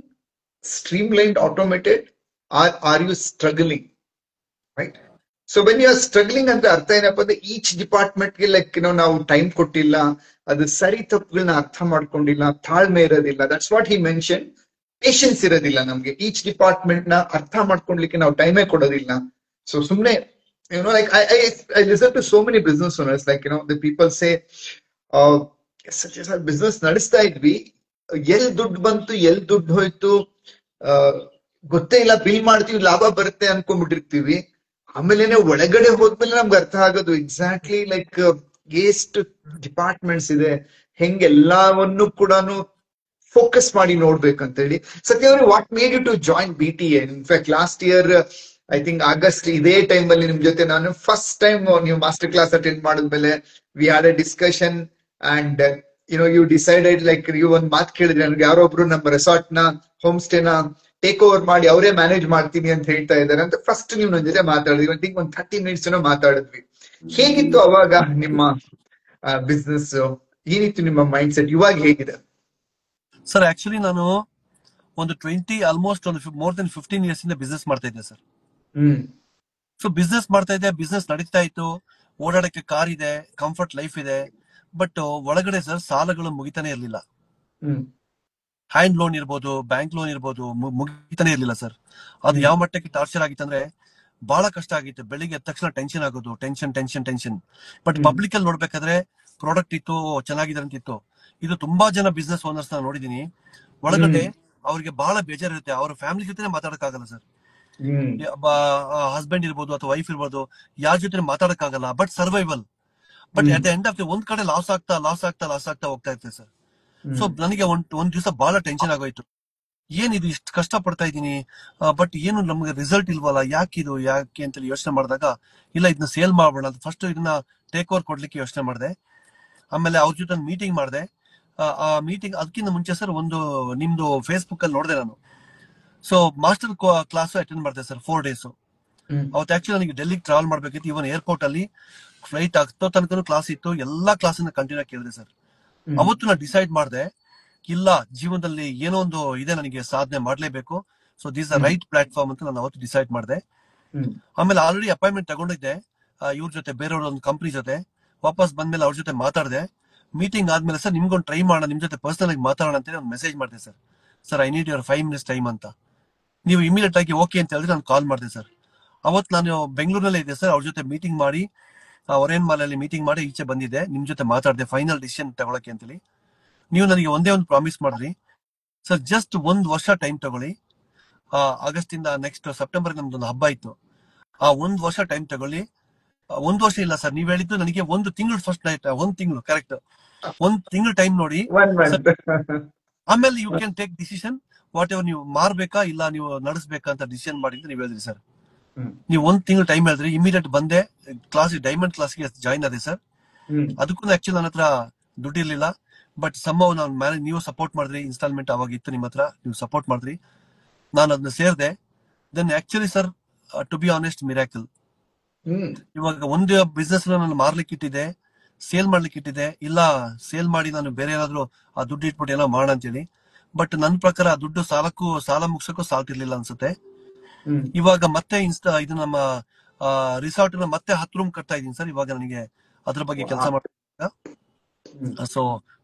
streamline automated are you struggling, right? So when you are struggling ಅಂದ್ರೆ ಅರ್ಥ ಏನಪ್ಪ ಅಂದ್ರೆ ಈಚ್ ಡಿಪಾರ್ಟ್ಮೆಂಟ್ಗೆ ಲೈಕ್ ನಾವು ಟೈಮ್ ಕೊಟ್ಟಿಲ್ಲ, ಅದು ಸರಿ ತಪ್ಪುಗಳನ್ನ ಅರ್ಥ ಮಾಡ್ಕೊಂಡಿಲ್ಲ, ತಾಳ್ಮೆ ಇರೋದಿಲ್ಲ. That's what he mention. Patience ಇರೋದಿಲ್ಲ ನಮ್ಗೆ, ಈಚ್ ಡಿಪಾರ್ಟ್ಮೆಂಟ್ ನ ಅರ್ಥ ಮಾಡ್ಕೊಳ್ಲಿಕ್ಕೆ ನಾವು ಟೈಮೇ ಕೊಡೋದಿಲ್ಲ. ಸೊ ಸುಮ್ನೆ like I listen to so many business owners, like the people say business ನಡೆಸ್ತಾ ಇದ್ವಿ, ಎಲ್ ದುಡ್ಡು ಬಂತು, ಎಲ್ ದುಡ್ಡು ಹೋಯ್ತು ಗೊತ್ತೇ ಇಲ್ಲ, ಬಿಲ್ ಮಾಡ್ತೀವಿ ಲಾಭ ಬರುತ್ತೆ ಅನ್ಕೊಂಡ್ಬಿಟ್ಟಿರ್ತೀವಿ. ಆಮೇಲೆ ಒಳಗಡೆ ಹೋದ್ಮೇಲೆ ನಮ್ಗೆ ಅರ್ಥ ಆಗೋದು ಎಕ್ಸಾಕ್ಟ್ಲಿ ಲೈಕ್ ಎಷ್ಟು ಡಿಪಾರ್ಟ್ಮೆಂಟ್ಸ್ ಇದೆ, ಹೆಂಗೆಲ್ಲವನ್ನು ಕೂಡ ಫೋಕಸ್ ಮಾಡಿ ನೋಡ್ಬೇಕಂತೇಳಿ. ಸತ್ಯ ಅವ್ರೆ, what made you to join BTA? In fact last year I think August ಇದೇ ಟೈಮ್ ಅಲ್ಲಿ ನಿಮ್ ಜೊತೆ ನಾನು ಫಸ್ಟ್ ಟೈಮ್ ನೀವು ಮಾಸ್ಟರ್ ಕ್ಲಾಸ್ ಅಟೆಂಡ್ ಮಾಡಿದ್ಮೇಲೆ we had a discussion and you decided like ನೀವು ಒಂದ್ ಮಾತು ಕೇಳಿದ್ರೆ, ನನಗೆ ಯಾರೊಬ್ರು ನಮ್ಮ ರೆಸಾರ್ಟ್ ನ ಹೋಮ್ ಸ್ಟೇ ನ ಟೇಕ್ ಓವರ್ ಮಾಡಿ ಅವರೇ ಮ್ಯಾನೇಜ್ ಮಾಡ್ತೀನಿ ಅಂತ ಹೇಳ್ತಾ ಇದ್ದಾರೆ ಅಂತ ಫಸ್ಟ್ ನೀವು ನನ್ನ ಜೊತೆ ಮಾತಾಡಿದ್ವಿ. ಐ ಥಿಂಕ್ 30 ಮಿನಿಟ್ಸ್ ಮಾತಾಡಿದ್ವಿ. ಹೇಗಿತ್ತು ಅವಾಗ ನಿಮ್ಮ ಬಿಸ್ನೆಸ್? ಏನಿತ್ತು ನಿಮ್ಮ ಮೈಂಡ್ ಸೆಟ್? ಇವಾಗ ಹೇಗಿದೆ ಸರ್? ಆಕ್ಚುಲಿ ನಾನು ಒಂದು ಆಲ್ಮೋಸ್ಟ್ ಒಂದು ಮೋರ್ ದೆನ್ 15 ಇಯರ್ಸ್ ಇಂದ ಬಿಸ್ನೆಸ್ ಮಾಡ್ತಾ ಇದ್ದೆ ಸರ್. ಹ್ಮ್ ಸೊ ಬಿಸ್ನೆಸ್ ಮಾಡ್ತಾ ಇದ್ದೆ, ಬಿಸ್ನೆಸ್ ನಡೀತಾ ಇತ್ತು, ಓಡಾಡಕ್ಕೆ ಕಾರ್ ಇದೆ, ಕಂಫರ್ಟ್ ಲೈಫ್ ಇದೆ. ಬಟ್ ಒಳಗಡೆ ಸರ್ ಸಾಲಗಳು ಮುಗಿತಾನೆ ಇರ್ಲಿಲ್ಲ. ಹ್ಮ್ ಹ್ಯಾಂಡ್ ಲೋನ್ ಇರ್ಬೋದು, ಬ್ಯಾಂಕ್ ಲೋನ್ ಇರ್ಬೋದು, ಮುಗಿತಾನೆ ಇರ್ಲಿಲ್ಲ ಸರ್. ಅದು ಯಾವ ಮಟ್ಟಕ್ಕೆ ಟಾರ್ಚರ್ ಆಗಿತ್ತಂದ್ರೆ ಬಹಳ ಕಷ್ಟ ಆಗಿತ್ತು. ಬೆಳಿಗ್ಗೆ ಎದ್ದ ತಕ್ಷಣ ಟೆನ್ಷನ್ ಆಗೋದು, tension tension tension. But public ಅಲ್ಲಿ ನೋಡ್ಬೇಕಾದ್ರೆ ಪ್ರಾಡಕ್ಟ್ ಇತ್ತು, ಚೆನ್ನಾಗಿದೆ ಅಂತಿತ್ತು. ಇದು ತುಂಬಾ ಜನ ಬಿಸ್ನೆಸ್ ಓನರ್ಸ್ ನ ನೋಡಿದೀನಿ, ಒಳಗಡೆ ಅವ್ರಿಗೆ ಬಹಳ ಬೇಜಾರಿರುತ್ತೆ, ಅವ್ರ ಫ್ಯಾಮಿಲಿ ಜೊತೆ ಮಾತಾಡಕ್ಕಾಗಲ್ಲ ಸರ್. ಹಸ್ಬೆಂಡ್ ಇರ್ಬೋದು ಅಥವಾ ವೈಫ್ ಇರ್ಬೋದು, ಯಾರ ಜೊತೆ ಮಾತಾಡಕ್ಕಾಗಲ್ಲ. But survival. But at the end of ಒಂದ್ ಕಡೆ ಲಾಸ್ ಆಗ್ತಾ ಹೋಗ್ತಾ ಇರ್ತದೆ ಸರ್. ಸೊ ನನಗೆ ಒಂದ್ ದಿವಸ ಬಹಳ ಟೆನ್ಷನ್ ಆಗೋಯ್ತು, ಏನಿದು ಇಷ್ಟು ಕಷ್ಟ ಪಡ್ತಾ ಇದ್ದೀನಿ, ಬಟ್ ಏನು ನಮ್ಗೆ ರಿಸಲ್ಟ್ ಇಲ್ವಲ್ಲ, ಯಾಕೆ ಅಂತ ಯೋಚನೆ ಮಾಡಿದಾಗ, ಇಲ್ಲ ಇದನ್ನ ಸೇಲ್ ಮಾಡೋಣ ಅಂತ ಫಸ್ಟ್ ಇದನ್ನ ಟೇಕ್ ಓವರ್ ಕೊಡ್ಲಿಕ್ಕೆ ಯೋಚನೆ ಮಾಡಿದೆ. ಆಮೇಲೆ ಅವ್ರ ಜೊತೆ ಮೀಟಿಂಗ್ ಮಾಡಿದೆ. ಆ ಮೀಟಿಂಗ್ ಅದಕ್ಕಿಂತ ಮುಂಚೆ ಸರ್ ಒಂದು ನಿಮ್ದು ಫೇಸ್ಬುಕ್ ಅಲ್ಲಿ ನೋಡಿದೆ ನಾನು. ಸೊ ಮಾಸ್ಟರ್ ಕ್ಲಾಸ್ ಅಟೆಂಡ್ ಮಾಡಿದೆ ಸರ್ 4 days. ಅವತ್ತು ಆಕ್ಚುಲಿ ನನಗೆ ಡೆಲ್ಲಿಗೆ ಟ್ರಾವೆಲ್ ಮಾಡ್ಬೇಕಿತ್ತು. ಇವನ್ ಏರ್ಪೋರ್ಟ್ ಅಲ್ಲಿ ಫ್ಲೈಟ್ ಆಗ್ತೋ ತನಕ ಕ್ಲಾಸ್ ಇತ್ತು, ಎಲ್ಲಾ ಕ್ಲಾಸ್ ಕಂಟಿನ್ಯೂ ಕೇಳಿದೆ ಸರ್. ಅವತ್ತು ನಾನು ಡಿಸೈಡ್ ಮಾಡಿದೆ, ಇಲ್ಲ ಜೀವನದಲ್ಲಿ ಏನೋ ಒಂದು ಇದೆ, ನನಗೆ ಸಾಧನೆ ಮಾಡ್ಲೇಬೇಕು. So this the right platform ಅಂತ ನಾನು ಅವತ್ತು ಡಿಸೈಡ್ ಮಾಡಿದೆ. ಆಮೇಲೆ ಆಲ್ರೆಡಿ ಅಪಾಯಿಂಟ್ಮೆಂಟ್ ತಗೊಂಡಿದ್ದೆ ಇವ್ರ ಜೊತೆ, ಬೇರೆಯವ್ರ ಒಂದು ಕಂಪ್ನಿ ಜೊತೆ. ವಾಪಸ್ ಬಂದ್ಮೇಲೆ ಅವ್ರ ಜೊತೆ ಮಾತಾಡಿದೆ. ಮೀಟಿಂಗ್ ಆದ್ಮೇಲೆ ಸರ್ ನಿಮ್ಗೊಂದು ಟ್ರೈ ಮಾಡೋಣ, ನಿಮ್ ಜೊತೆ ಪರ್ಸನಲ್ ಆಗಿ ಮಾತಾಡೋಣ ಅಂತ ಒಂದು ಮೆಸೇಜ್ ಮಾಡಿದೆ sir. Sir I need your 5 minutes time ಅಂತ. ನೀವು ಇಮಿಡಿಯೇಟ್ ಆಗಿ ಓಕೆ ಅಂತ ಹೇಳಿದ್ರೆ ನಾನು ಕಾಲ್ ಮಾಡಿದೆ ಸರ್. ಅವತ್ತು ನಾನು ಬೆಂಗಳೂರಲ್ಲೇ ಇದ್ದೆ ಸರ್. ಅವ್ರ ಜೊತೆ ಮೀಟಿಂಗ್ ಮಾಡಿ, ಒರೇನ್ ಮಾಲಲ್ಲಿ ಮೀಟಿಂಗ್ ಮಾಡಿ ಈಚೆ ಬಂದಿದ್ದೆ, ನಿಮ್ ಜೊತೆ ಮಾತಾಡಿದೆ ಫೈನಲ್ ಡಿಸಿಷನ್ ತಗೊಳಕ್ಕೆ ಅಂತೇಳಿ. ನೀವು ನನಗೆ ಒಂದೇ ಒಂದು ಪ್ರಾಮಿಸ್ ಮಾಡಿದ್ರಿ ಸರ್, ಜಸ್ಟ್ 1 ವರ್ಷ ಟೈಮ್ ತಗೊಳ್ಳಿ. ಆಗಸ್ಟ್ ಇಂದ ನೆಕ್ಸ್ಟ್ ಸೆಪ್ಟೆಂಬರ್ ನಮ್ದೊಂದು ಹಬ್ಬ ಇತ್ತು, ಆ 1 ವರ್ಷ ಟೈಮ್ ತಗೊಳ್ಳಿ. 1 ವರ್ಷ ಇಲ್ಲ ಸರ್, ನೀವ್ ಹೇಳಿದ್ದು ನನಗೆ 1 ತಿಂಗಳು ಫಸ್ಟ್ ನೈಟ್, 1 ತಿಂಗಳು ಕರೆಕ್ಟ್, 1 ತಿಂಗಳು ಟೈಮ್ ನೋಡಿ. ಆಮೇಲೆ you can take decision, whatever ನೀವು ಮಾರ್ಬೇಕಾ ಇಲ್ಲ ನೀವು ನಡೆಸ್ಬೇಕಾ ಅಂತ ಡಿಸಿಷನ್ ಮಾಡಿ ಅಂತ ನೀವು ಹೇಳಿದ್ರಿ ಸರ್. ನೀವು 1 ತಿಂಗಳು ಟೈಮ್ ಹೇಳಿದ್ರಿ. ಇಮಿಡಿಯೇಟ್ ಬಂದೆ ಕ್ಲಾಸ್, ಡೈಮಂಡ್ ಕ್ಲಾಸ್ಗೆ ಜಾಯ್ನ್ ಆದೆ ಸರ್. ಅದಕ್ಕೂ ಆಕ್ಚುಲಿ ನನ್ನ ಹತ್ರ ದುಡ್ಡು ಇರ್ಲಿಲ್ಲ, ಬಟ್ ಸಂಭವ ನಾನು ನೀವು ಸಪೋರ್ಟ್ ಮಾಡಿದ್ರಿ. ಇನ್ಸ್ಟಾಲ್ಮೆಂಟ್ ಅವಾಗ ಇತ್ತು ನಿಮ್ಮ ಹತ್ರ, ನೀವು ಸಪೋರ್ಟ್ ಮಾಡಿದ್ರಿ, ನಾನು ಅದನ್ನ ಸೇರಿದೆ. Then actually sir, to be honest, miracle. Hmm ಇವಾಗ ಒಂದು ಬಿಸ್ನೆಸ್ ನಾನು ಮಾರ್ಲಿಕ್ಕೆ ಇಟ್ಟಿದೆ, ಸೇಲ್ ಮಾಡ್ಲಿಕ್ಕೆ ಇಟ್ಟಿದೆ, ಇಲ್ಲ ಸೇಲ್ ಮಾಡಿ ನಾನು ಬೇರೆ ಏನಾದ್ರು ಆ ದುಡ್ಡು ಇಟ್ಬಿಟ್ಟು ಏನೋ ಮಾಡ ಅಂತೇಳಿ. ಬಟ್ ನನ್ನ ಪ್ರಕಾರ ಆ ದುಡ್ಡು ಸಾಲ ಮುಗ್ಸಕ್ಕೂ ಸಾಲ್ತಿರ್ಲಿಲ್ಲ ಅನ್ಸುತ್ತೆ. ಹ್ಮ್ ಇವಾಗ ಮತ್ತೆ ಇದು ನಮ್ಮ ರಿಸಾರ್ಟ್ ಮತ್ತೆ 10 ರೂಮ್ ಕಟ್ತಾ ಇದೀನಿ ಸರ್. ಇವಾಗ ನನಗೆ ಅದ್ರ ಬಗ್ಗೆ ಕೆಲಸ ಹ್ಮ್ ಸೊ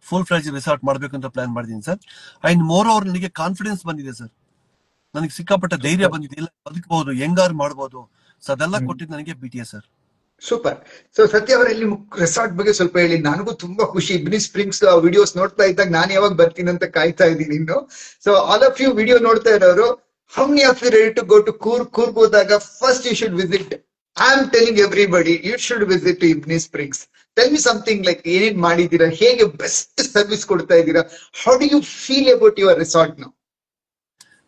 ಫುಲ್ ಫ್ಲೆಜ್ ರಿಸಾರ್ಟ್ ಮಾಡ್ಬೇಕು ಅಂತ ಪ್ಲಾನ್ ಮಾಡಿದೀನಿ ಸರ್. ಅಂಡ್ ಮೋರ್ ಓವರ್ ನನಗೆ ಕಾನ್ಫಿಡೆನ್ಸ್ ಬಂದಿದೆ ಸರ್. ನನಗೆ ಸಿಕ್ಕಾಪಟ್ಟ ಧೈರ್ಯ ಬಂದಿದೆ, ಇಲ್ಲ ಬದುಕಬಹುದು, ಹೆಂಗಾರು ಮಾಡಬಹುದು. ಸೊ ಅದೆಲ್ಲ ಕೊಟ್ಟಿದ್ದು ನನಗೆ BTS ಸರ್. ಸೂಪರ್. ಸೊ ಸತ್ಯ ಅವರಲ್ಲಿ ರೆಸಾರ್ಟ್ ಬಗ್ಗೆ ಸ್ವಲ್ಪ ಹೇಳಿ. ನನಗೂ ತುಂಬಾ ಖುಷಿ. ಇಬ್ನಿ ಸ್ಪ್ರಿಂಗ್ಸ್ ವಿಡಿಯೋಸ್ ನೋಡ್ತಾ ಇದ್ದಾಗ ನಾನು ಯಾವಾಗ ಬರ್ತೀನಿ ಅಂತ ಕಾಯ್ತಾ ಇದ್ದೀನಿ ಇನ್ನು. So all of you video ನೋಡ್ತಾ ಇರೋರು, how many of you ready to go to Coorg ಹೋದಾಗ first you should visit. I am telling everybody you should visit to Ibni springs. Tell me something like ಏನೇನ್ ಮಾಡಿದೀರಾ, ಹೇಗೆ ಬೆಸ್ಟ್ ಸರ್ವಿಸ್ ಕೊಡ್ತಾ ಇದ್ದೀರಾ, how do you feel about your resort now?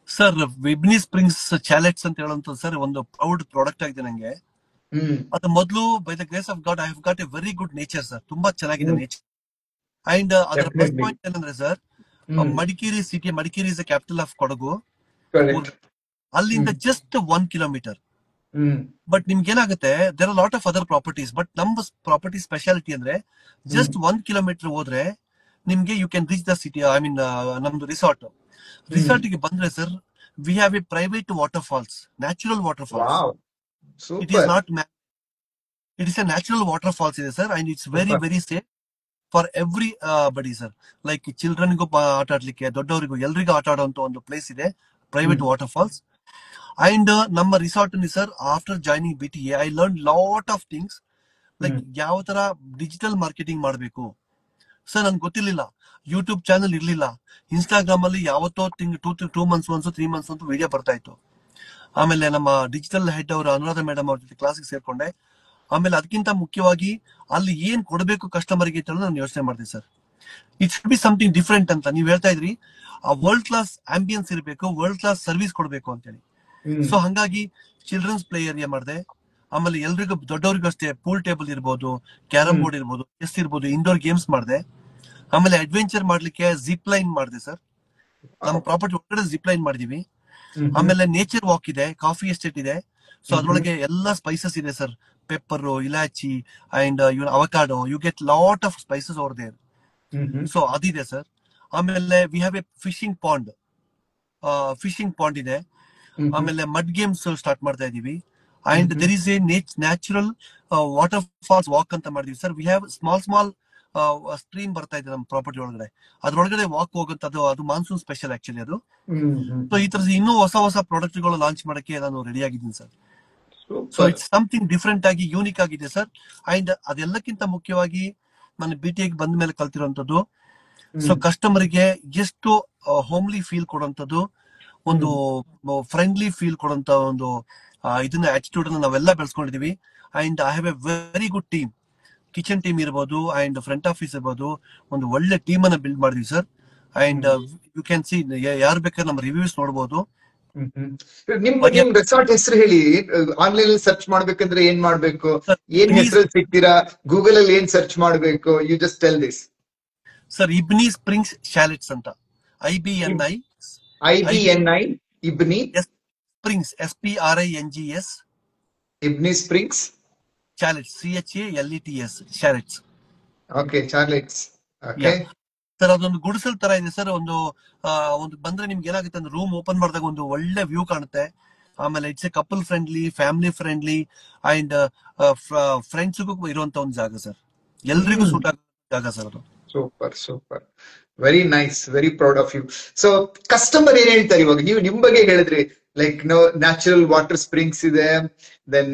Sir Ibni springs chalets ಅಂತ ಹೇಳುವಂತ sir ಒಂದು proud product ಆಗಿದೆ ನಂಗೆ. ಅದು ಮೊದಲು by the grace of God I have got a very good nature sir. ತುಂಬಾ ಚೆನ್ನಾಗಿದೆ ನೇಚರ್. ಅಂಡ್ ಅದರ ಪ್ಲಸ್ ಪಾಯಿಂಟ್ ಏನಂದ್ರೆ sir, Madikeri city, Madikeri is the capital of Kodagu. ಅಲ್ಲಿಂದ ಜಸ್ಟ್ 1 ಕಿಲೋಮೀಟರ್. ಬಟ್ ನಿಮ್ಗೆ ಏನಾಗುತ್ತೆ, there are lot of other properties. But ನಮ್ಮ property speciality ಅಂದ್ರೆ just 1 kilometre ಹೋದ್ರೆ ನಿಮ್ಗೆ you can reach the city. I mean ನಮ್ದು ರಿಸಾರ್ಟ್ ಗೆ ಬಂದ್ರೆ sir, we have a private waterfalls, natural water falls. It is not it is a natural water falls ಇದೆ sir. And it's very very safe for everybody sir. Like ಚಿಲ್ಡ್ರನ್ಗೂ ಆಟ ಆಡ್ಲಿಕ್ಕೆ, ದೊಡ್ಡವರಿಗೂ ಎಲ್ರಿಗೂ ಆಟ ಆಡುವಂತ ಒಂದು ಪ್ಲೇಸ್ ಇದೆ, ಪ್ರೈವೇಟ್ ವಾಟರ್ ಫಾಲ್ಸ್. ಅಂಡ್ ನಮ್ಮ ರಿಸಾರ್ಟ್ ಅಲ್ಲಿ sir, after joining BTA I learn lot of things. Like ಯಾವ ತರ ಡಿಜಿಟಲ್ ಮಾರ್ಕೆಟಿಂಗ್ ಮಾಡಬೇಕು ಸರ್, ನನ್ಗೆ ಗೊತ್ತಿರ್ಲಿಲ್ಲ. ಯೂಟ್ಯೂಬ್ ಚಾನಲ್ ಇರ್ಲಿಲ್ಲ. ಇನ್ಸ್ಟಾಗ್ರಾಮ್ ಅಲ್ಲಿ ಯಾವತ್ತೋ 2 ಮಂತ್ಸ್ ಒನ್ಸು 3 ಮಂತ್ಸ್ ಅಂತ ವಿಡಿಯೋ ಬರ್ತಾ ಇತ್ತು. ಆಮೇಲೆ ನಮ್ಮ ಡಿಜಿಟಲ್ ಹೆಡ್ ಅವರು ಅನುರಾಧ ಮೇಡಮ್ ಅವ್ರ ಜೊತೆ ಕ್ಲಾಸಿಗೆ ಸೇರ್ಕೊಂಡೆ. ಆಮೇಲೆ ಅದಕ್ಕಿಂತ ಮುಖ್ಯವಾಗಿ ಅಲ್ಲಿ ಏನ್ ಕೊಡಬೇಕು ಕಸ್ಟಮರ್ಗೆ ಅಂತ ನಾನು ಯೋಚನೆ ಮಾಡಿದೆ sir. It should be something different ಅಂತ ನೀವು ಹೇಳ್ತಾ ಇದ್ರಿ. ಆ ವರ್ಲ್ಡ್ ಕ್ಲಾಸ್ ಆಂಬಿಯನ್ಸ್ ಇರಬೇಕು, ವರ್ಲ್ಡ್ ಕ್ಲಾಸ್ ಸರ್ವಿಸ್ ಕೊಡಬೇಕು ಅಂತೇಳಿ. ಸೊ ಹಂಗಾಗಿ ಚಿಲ್ಡ್ರನ್ಸ್ ಪ್ಲೇ ಏರಿಯಾ ಮಾಡಿದೆ. ಆಮೇಲೆ ಎಲ್ರಿಗೂ, ದೊಡ್ಡವ್ರಿಗೂ ಅಷ್ಟೇ, ಪೂಲ್ ಟೇಬಲ್ ಇರ್ಬೋದು, ಕ್ಯಾರಮ್ ಬೋರ್ಡ್ ಇರ್ಬೋದು, ಚೆಸ್ ಇರ್ಬೋದು, ಇಂಡೋರ್ ಗೇಮ್ಸ್ ಮಾಡಿದೆ. ಆಮೇಲೆ ಅಡ್ವೆಂಚರ್ ಮಾಡ್ಲಿಕ್ಕೆ ಜಿಪ್ ಲೈನ್ ಮಾಡಿದೆ ಸರ್. ನಮ್ಮ ಪ್ರಾಪರ್ಟಿ ಒಳಗಡೆ ಜಿಪ್ ಲೈನ್ ಮಾಡಿದೀವಿ. ಆಮೇಲೆ ನೇಚರ್ ವಾಕ್ ಇದೆ, ಕಾಫಿ ಎಸ್ಟೇಟ್ ಇದೆ. ಸೊ ಅದ್ರೊಳಗೆ ಎಲ್ಲಾ ಸ್ಪೈಸಸ್ ಇದೆ ಸರ್, ಪೆಪ್ಪರ್, ಇಲಾಚಿ and avocado. You get lot of spices over there. So ಅದಿದೆ ಸರ್. ಆಮೇಲೆ we have a fishing pond ಇದೆ. ಆಮೇಲೆ ಮಡ್ ಗೇಮ್ಸ್ ಸ್ಟಾರ್ಟ್ ಮಾಡ್ತಾ ಇದೀವಿ. And there is a natural water falls walk ಅಂತ ಮಾಡಿದೀವಿ sir. We have small stream ಬರ್ತಾ ಇದೆ ನಮ್ಮ ಪ್ರಾಪರ್ಟಿ ಒಳಗಡೆ. ಅದ್ರೊಳಗಡೆ ವಾಕ್ ಹೋಗುತ್ತದು, ಅದು ಮಾನ್ಸೂನ್ ಸ್ಪೆಷಲ್ ಆಕ್ಚುಲಿ ಅದು. ಸೊ ಈ ತರದ ಇನ್ನೂ ಹೊಸ ಪ್ರಾಡಕ್ಟ್ ಗಳು ಲಾಂಚ್ ಮಾಡಕ್ಕೆ ನಾನು ರೆಡಿ ಆಗಿದ್ದೀನಿ sir. So it's something different ಆಗಿ ಯೂನಿಕ್ ಆಗಿದೆ ಸರ್. ಅಂಡ್ ಅದೆಲ್ಲಕ್ಕಿಂತ ಮುಖ್ಯವಾಗಿ ನಾನು BTA ಬಂದ ಮೇಲೆ ಕಲ್ತಿರುವಂತದ್ದು, ಸೊ ಕಸ್ಟಮರ್ಗೆ ಎಷ್ಟು ಹೋಮ್ಲಿ ಫೀಲ್ ಕೊಡುವಂತದ್ದು, ಒಂದು ಫ್ರೆಂಡ್ಲಿ ಫೀಲ್ ಕೊಡುವಂತ ಒಂದು ಇದನ್ನ ಆಟಿಟ್ಯೂಡ್ ಅನ್ನ ನಾವೆಲ್ಲ ಬೆಳೆಸ್ಕೊಂಡಿದೀವಿ. And I have a very good team. Kitchen team ಇರ್ಬೋದು ಅಂಡ್ ಫ್ರಂಟ್ ಆಫೀಸ್ ಇರ್ಬೋದು, ಒಂದು ಒಳ್ಳೆ ಟೀಮ್ ಅನ್ನ ಬಿಲ್ಡ್ ಮಾಡಿದ್ವಿ sir. And you can see, ಯಾರು ಬೇಕಾದ್ರೆ ನಮ್ಮ ರಿವ್ಯೂಸ್ ನೋಡಬಹುದು. ನಿಮ್ ರೆಸಾರ್ಟ್ ಹೆಸರು ಹೇಳಿ. ಆನ್ಲೈನ್ ಅಲ್ಲಿ ಸರ್ಚ್ ಮಾಡ್ಬೇಕಂದ್ರೆ ಏನ್ ಮಾಡ್ಬೇಕು, ಏನ್ ಹೆಸರಲ್ಲಿ ಸಿಗ್ತೀರಾ, ಗೂಗಲ್ ಅಲ್ಲಿ ಏನ್ ಸರ್ಚ್ ಮಾಡ್ಬೇಕು? You just tell this sir. Ibni springs chalets ಅಂತ, IBNI Ibni springs, SPRINGS Ibni springs chalets, CHALETS chalets. Okay, chalets. Okay sir, ಅದೊಂದು ಗುಡಿಸಲ್ ತರ ಇದೆ ಸರ್. ಒಂದು ಬಂದ್ರೆ ನಿಮ್ಗೆ ಏನಾಗುತ್ತೆ ಅಂದ್ರೆ, ರೂಮ್ ಓಪನ್ ಮಾಡಿದಾಗ ಒಂದು ಒಳ್ಳೆ ವ್ಯೂ ಕಾಣುತ್ತೆ. ಆಮೇಲೆ it's a couple friendly, family friendly and ಫ್ರೆಂಡ್ಸ್ಗೂ ಇರುವಂತ ಒಂದು ಜಾಗ ಸರ್. ಎಲ್ರಿಗೂ ಸೂಟ್ ಆಗೋ ಜಾಗ ಸರ್ ಅದು. Super. Very nice, very proud of you. So customer ಏನ್ ಹೇಳ್ತಾರೆ ಇವಾಗ? ನೀವು ನಿಮ್ ಬಗ್ಗೆ ಹೇಳಿದ್ರಿ, ಲೈಕ್ ನ್ಯಾಚುರಲ್ ವಾಟರ್ ಸ್ಪ್ರಿಂಗ್ಸ್ ಇದೆ, ದೆನ್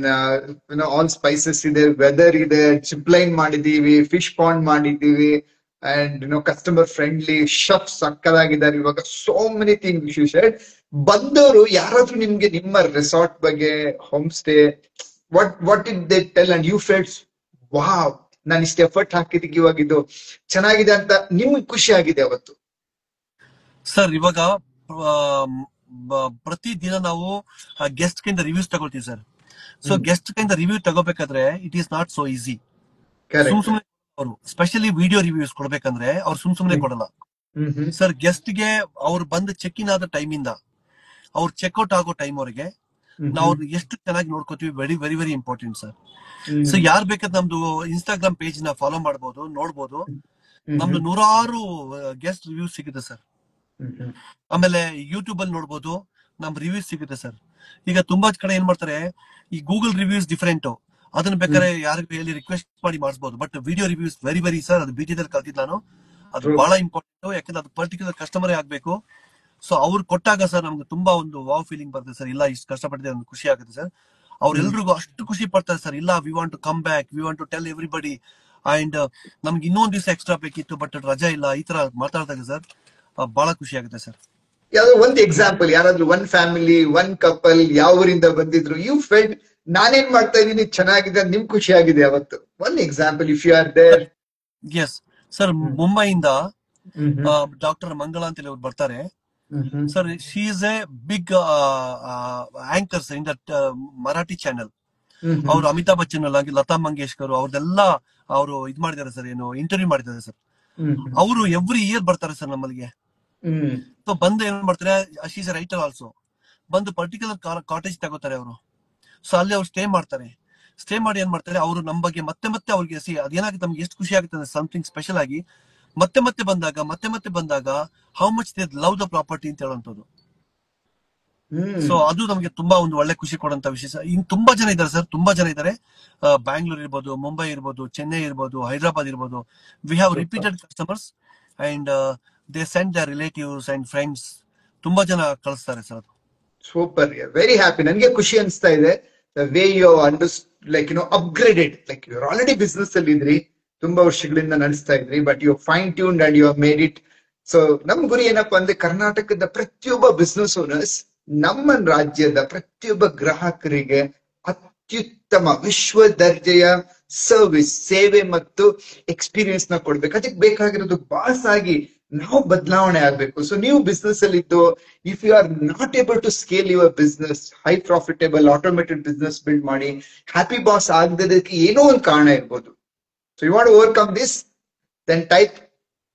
ಆಲ್ ಸ್ಪೈಸಸ್ ಇದೆ, ವೆದರ್ ಇದೆ, ಜಿಪ್ ಲೈನ್ ಮಾಡಿದೀವಿ, ಫಿಶ್ ಪಾಂಡ್ ಮಾಡಿದೀವಿ, ಅಂಡ್ ಕಸ್ಟಮರ್ ಫ್ರೆಂಡ್ಲಿ, ಶಫ್ ಸಕ್ಕದಾಗಿದ್ದಾರೆ. ಇವಾಗ so many things you shared. ಬಂದವರು ಯಾರಾದ್ರೂ ನಿಮ್ಗೆ ನಿಮ್ಮ ರೆಸಾರ್ಟ್ ಬಗ್ಗೆ, home stay, what did they tell and you felt wow, ನಾನು ಇಷ್ಟು ಎಫರ್ಟ್ ಹಾಕಿದ್ದಕ್ಕೆ ಇವಾಗ ಇದು ಚೆನ್ನಾಗಿದೆ ಅಂತ ನಿಮ್ಗೆ ಖುಷಿ ಆಗಿದೆ ಅವತ್ತು? ಸರ್, ಇವಾಗ ಪ್ರತಿ ದಿನ ನಾವು ಗೆಸ್ಟ್ ಕಿಂದ ರಿವ್ಯೂಸ್ ತಗೊಳ್ತೀವಿ ಸರ್. ಸೊ ಗೆಸ್ಟ್ ಕಿಂದ ರಿವ್ಯೂ ತಗೋಬೇಕಾದ್ರೆ it is not so easy. ಸುಮ್ನೆ ಅವರು ಸ್ಪೆಷಲಿ ವಿಡಿಯೋ ರಿವ್ಯೂಸ್ ಕೊಡ್ಬೇಕಂದ್ರೆ ಅವ್ರು ಸುಮ್ನೆ ಕೊಡಲ್ಲ ಸರ್. ಗೆಸ್ಟ್ ಗೆ ಅವ್ರು ಬಂದು ಚೆಕ್ ಇನ್ ಆದ ಟೈಮ್ ಇಂದ ಅವ್ರು ಚೆಕ್ಔಟ್ ಆಗೋ ಟೈಮ್ ವರೆಗೆ ನಾವು ಎಷ್ಟು ಚೆನ್ನಾಗಿ ನೋಡ್ಕೋತೀವಿ, very very very important sir. So ಯಾರು ಬೇಕಾದ್ರೆ ನಮ್ದು ಇನ್ಸ್ಟಾಗ್ರಾಮ್ ಪೇಜ್ ನ ಫಾಲೋ ಮಾಡ್ಬೋದು, ನೋಡ್ಬೋದು. ನಮ್ದು ನೂರಾರು ಗೆಸ್ಟ್ ರಿವ್ಯೂಸ್ ಸಿಗುತ್ತೆ ಸರ್. ಆಮೇಲೆ ಯೂಟ್ಯೂಬ್ ಅಲ್ಲಿ ನೋಡ್ಬೋದು, ನಮ್ ರಿವ್ಯೂಸ್ ಸಿಗುತ್ತೆ ಸರ್. ಈಗ ತುಂಬಾ ಕಡೆ ಏನ್ ಮಾಡ್ತಾರೆ, ಈ ಗೂಗಲ್ ರಿವ್ಯೂಸ್ ಡಿಫರೆಂಟ್, ಅದನ್ನ ಬೇಕಾದ್ರೆ ಯಾರಿಗೂ ಹೇಳಿ ರಿಕ್ವೆಸ್ಟ್ ಮಾಡಿ ಮಾಡಿಸಬಹುದು. But video reviews very very sir, ಅದು ಬಿಟಿದಲ್ಲಿ ಕಲ್ತಿದ್ ನಾನು, ಅದು ಬಹಳ ಇಂಪಾರ್ಟೆಂಟ್. ಯಾಕಂದ್ರೆ ಅದು ಪರ್ಟಿಕ್ಯುಲರ್ ಕಸ್ಟಮರೇ ಆಗ್ಬೇಕು. ಸೊ ಅವ್ರು ಕೊಟ್ಟಾಗ ಸರ್ ನಮ್ಗೆ ತುಂಬಾ ಒಂದು ವಾವ್ ಫೀಲಿಂಗ್ ಬರ್ತದೆ ಸರ್. ಇಲ್ಲ, ಇಷ್ಟು ಕಷ್ಟಪಟ್ಟಿದೆ, ಒಂದು ಖುಷಿ ಆಗುತ್ತೆ ಸರ್. ಅವ್ರೆಲ್ರಿಗೂ ಅಷ್ಟು ಖುಷಿ ಪಡ್ತಾರೆ ಸರ್. ಇಲ್ಲ, we want to come back, we want to tell everybody, and ನಮ್ಗೆ ಇನ್ನೊಂದ್ ದಿವಸ ಎಕ್ಸ್ಟ್ರಾ ಬೇಕಿತ್ತು ಬಟ್ ರಜಾ ಇಲ್ಲ, ಈ ತರ ಮಾತಾಡ್ತಾರೆ ಸರ್. ಬಹಳ ಖುಷಿ ಆಗುತ್ತೆ ಸರ್. ಯಾವ್ದೋ ಒಂದು ಎಕ್ಸಾಂಪಲ್, ಯಾರಾದ್ರೂ ಒನ್ ಫ್ಯಾಮಿಲಿ, ಒನ್ ಕಪಲ್ ಯಾವ ಊರಿಂದ ಬಂದಿದ್ರು, ಯು ಫೆಲ್ಟ್ ನಾನೇನ್ ಮಾಡ್ತಾ ಇದೀನಿ ಚೆನ್ನಾಗಿದೆ, ನಿಮ್ ಖುಷಿ ಆಗಿದೆ ಅವತ್ತು? One example if you are there. Yes sir, ಮುಂಬೈಯಿಂದ ಡಾಕ್ಟರ್ ಮಂಗಳ ಅಂತ ಹೇಳಿ ಅವ್ರು ಬರ್ತಾರೆ sir. She is a big anchor in that Marathi channel. ಅವ್ರು ಅಮಿತಾಬ್ ಬಚ್ಚನ್ ಆಗಿ ಲತಾ ಮಂಗೇಶ್ಕರ್ ಅವ್ರದೆಲ್ಲ ಅವರು ಇದ್ ಮಾಡಿದ್ದಾರೆ ಸರ್, ಏನು ಇಂಟರ್ವ್ಯೂ ಮಾಡಿದ್ದಾರೆ ಸರ್. ಅವರು ಎವ್ರಿ ಇಯರ್ ಬರ್ತಾರೆ ಸರ್ ನಮ್ಮಲ್ಲಿಗೆ. ಸೊ ಬಂದು ಏನ್ ಮಾಡ್ತಾರೆ, she is A writer also, ಬಂದು ಪರ್ಟಿಕ್ಯುಲರ್ ಕಾಟೇಜ್ ತಗೋತಾರೆ ಅವರು. ಸೊ ಅಲ್ಲಿ ಅವ್ರು ಸ್ಟೇ ಮಾಡ್ತಾರೆ. ಸ್ಟೇ ಮಾಡಿ ಏನ್ ಮಾಡ್ತಾರೆ, ಅವರು ನಮ್ಮ ಬಗ್ಗೆ ಮತ್ತೆ ಮತ್ತೆ ಅವ್ರಿಗೆ ಅದೇನಾಗುತ್ತೆ, ನಮ್ಗೆ ಎಷ್ಟು ಖುಷಿ ಆಗುತ್ತೆ ಅಂದ್ರೆ ಸಮಥಿಂಗ್ ಸ್ಪೆಷಲ್ ಆಗಿ ಮತ್ತೆ ಮತ್ತೆ ಬಂದಾಗ how much they love the property ಅಂತ ಹೇಳುವಂಥದ್ದು. ಸೊ ಅದು ನಮಗೆ ತುಂಬಾ ಒಂದು ಒಳ್ಳೆ ಖುಷಿ ಕೊಡುವಂತ ವಿಷಯ. ಇನ್ ತುಂಬಾ ಜನ ಇದ್ದಾರೆ ಸರ್, ತುಂಬಾ ಜನ ಇದ್ದಾರೆ. ಬ್ಯಾಂಗ್ಳೂರ್ ಇರ್ಬೋದು, ಮುಂಬೈ ಇರ್ಬೋದು, ಚೆನ್ನೈ ಇರ್ಬೋದು, ಹೈದರಾಬಾದ್ ಇರ್ಬೋದು. We have repeated customers and they send their relatives and friends. ತುಂಬಾ ಜನ ಕಳಿಸ್ತಾರೆ ಸರ್. Super, very happy. ನನ್ಗೆ ಖುಷಿ ಅನಿಸ್ತಾ ಇದೆ way you upgraded. Like you already business ಅಲ್ಲಿ ಇದ್ರಿ, ತುಂಬಾ ವರ್ಷಗಳಿಂದ ನಡೆಸ್ತಾ ಇದ್ರಿ, but you fine tuned and you made it. So ನಮ್ ಗುರಿ ಏನಪ್ಪಾ ಅಂದ್ರೆ, ಕರ್ನಾಟಕದ ಪ್ರತಿಯೊಬ್ಬ ಬಿಸ್ನೆಸ್ ಓನರ್ಸ್, ನಮ್ಮ ರಾಜ್ಯದ ಪ್ರತಿಯೊಬ್ಬ ಗ್ರಾಹಕರಿಗೆ ಅತ್ಯುತ್ತಮ ವಿಶ್ವ ದರ್ಜೆಯ ಸರ್ವಿಸ್, ಸೇವೆ ಮತ್ತು ಎಕ್ಸ್ಪೀರಿಯನ್ಸ್ ನ ಕೊಡ್ಬೇಕು. ಅದಕ್ಕೆ ಬೇಕಾಗಿರೋದು ಬಾಸ್ ಆಗಿ ನಾವು ಬದಲಾವಣೆ ಆಗ್ಬೇಕು. ಸೊ ನೀವು ಬಿಸ್ನೆಸ್ ಅಲ್ಲಿ ಇದ್ದು, if you are not able to scale your business, high profitable automated business build ಮಾಡಿ ಹ್ಯಾಪಿ ಬಾಸ್ ಆಗದಕ್ಕೆ ಏನೋ ಒಂದು ಕಾರಣ ಇರ್ಬೋದು. So you want to overcome this, then type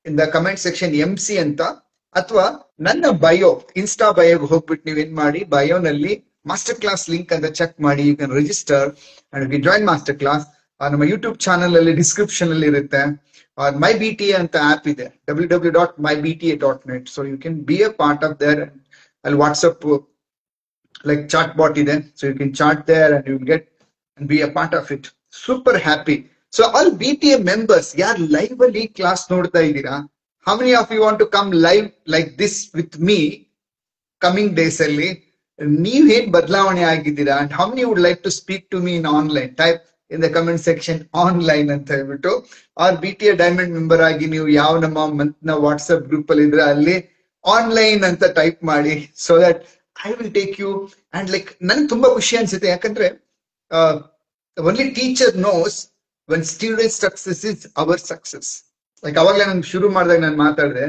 in the comment section MC ಅಂತ, ಅಥವಾ ನನ್ನ ಬಯೋ, ಇನ್ಸ್ಟಾ ಬಯೋಗೆ ಹೋಗ್ಬಿಟ್ಟು ನೀವೇನ್ ಮಾಡಿ, ಬಯೋನಲ್ಲಿ ಮಾಸ್ಟರ್ ಕ್ಲಾಸ್ ಲಿಂಕ್ ಅಂತ ಚೆಕ್ ಮಾಡಿ, you can register and you can join master class. ನಮ್ಮ ಯೂಟ್ಯೂಬ್ ಚಾನಲ್ ಅಲ್ಲಿ ಡಿಸ್ಕ್ರಿಪ್ಷನ್ ಅಲ್ಲಿ ಇರುತ್ತೆ. MyBTA ಅಂತ ಆಪ್ ಇದೆ, www.mybta.net. So you can be a part of there. ಅಲ್ಲಿ ವಾಟ್ಸಪ್ ಲೈಕ್ ಚಾಟ್ ಬಾಟ್ ಇದೆ, so you can chat there and you get and be a part of it. Super happy. So all BTA members ಯಾರು live ಅಲ್ಲಿ class ನೋಡ್ತಾ ಇದ್ದೀರಾ, how many of you want to come live like this with me coming days ಅಲ್ಲಿ? ನೀವ್ ಏನ್ ಬದಲಾವಣೆ ಆಗಿದ್ದೀರಾ, and how many would like to speak to me in online? Type in the comment section online ಅಂತ ಹೇಳ್ಬಿಟ್ಟು. or BTA diamond member ಆಗಿ ನೀವು ಯಾವ ನಮ್ಮ ಮಂತ್ನ ವಾಟ್ಸ್ಆಪ್ ಗ್ರೂಪ್ ಅಲ್ಲಿ ಇದ್ರೆ ಅಲ್ಲಿ ಆನ್ಲೈನ್ ಅಂತ ಟೈಪ್ ಮಾಡಿ, so that I will take you. and like ನನ್ಗೆ ತುಂಬಾ ಖುಷಿ ಅನ್ಸುತ್ತೆ, ಯಾಕಂದ್ರೆ only teacher knows when student success is our success. Like ಅವಾಗ್ಲೇ ನಾನು ಶುರು ಮಾಡಿದಾಗ ನಾನು ಮಾತಾಡಿದೆ,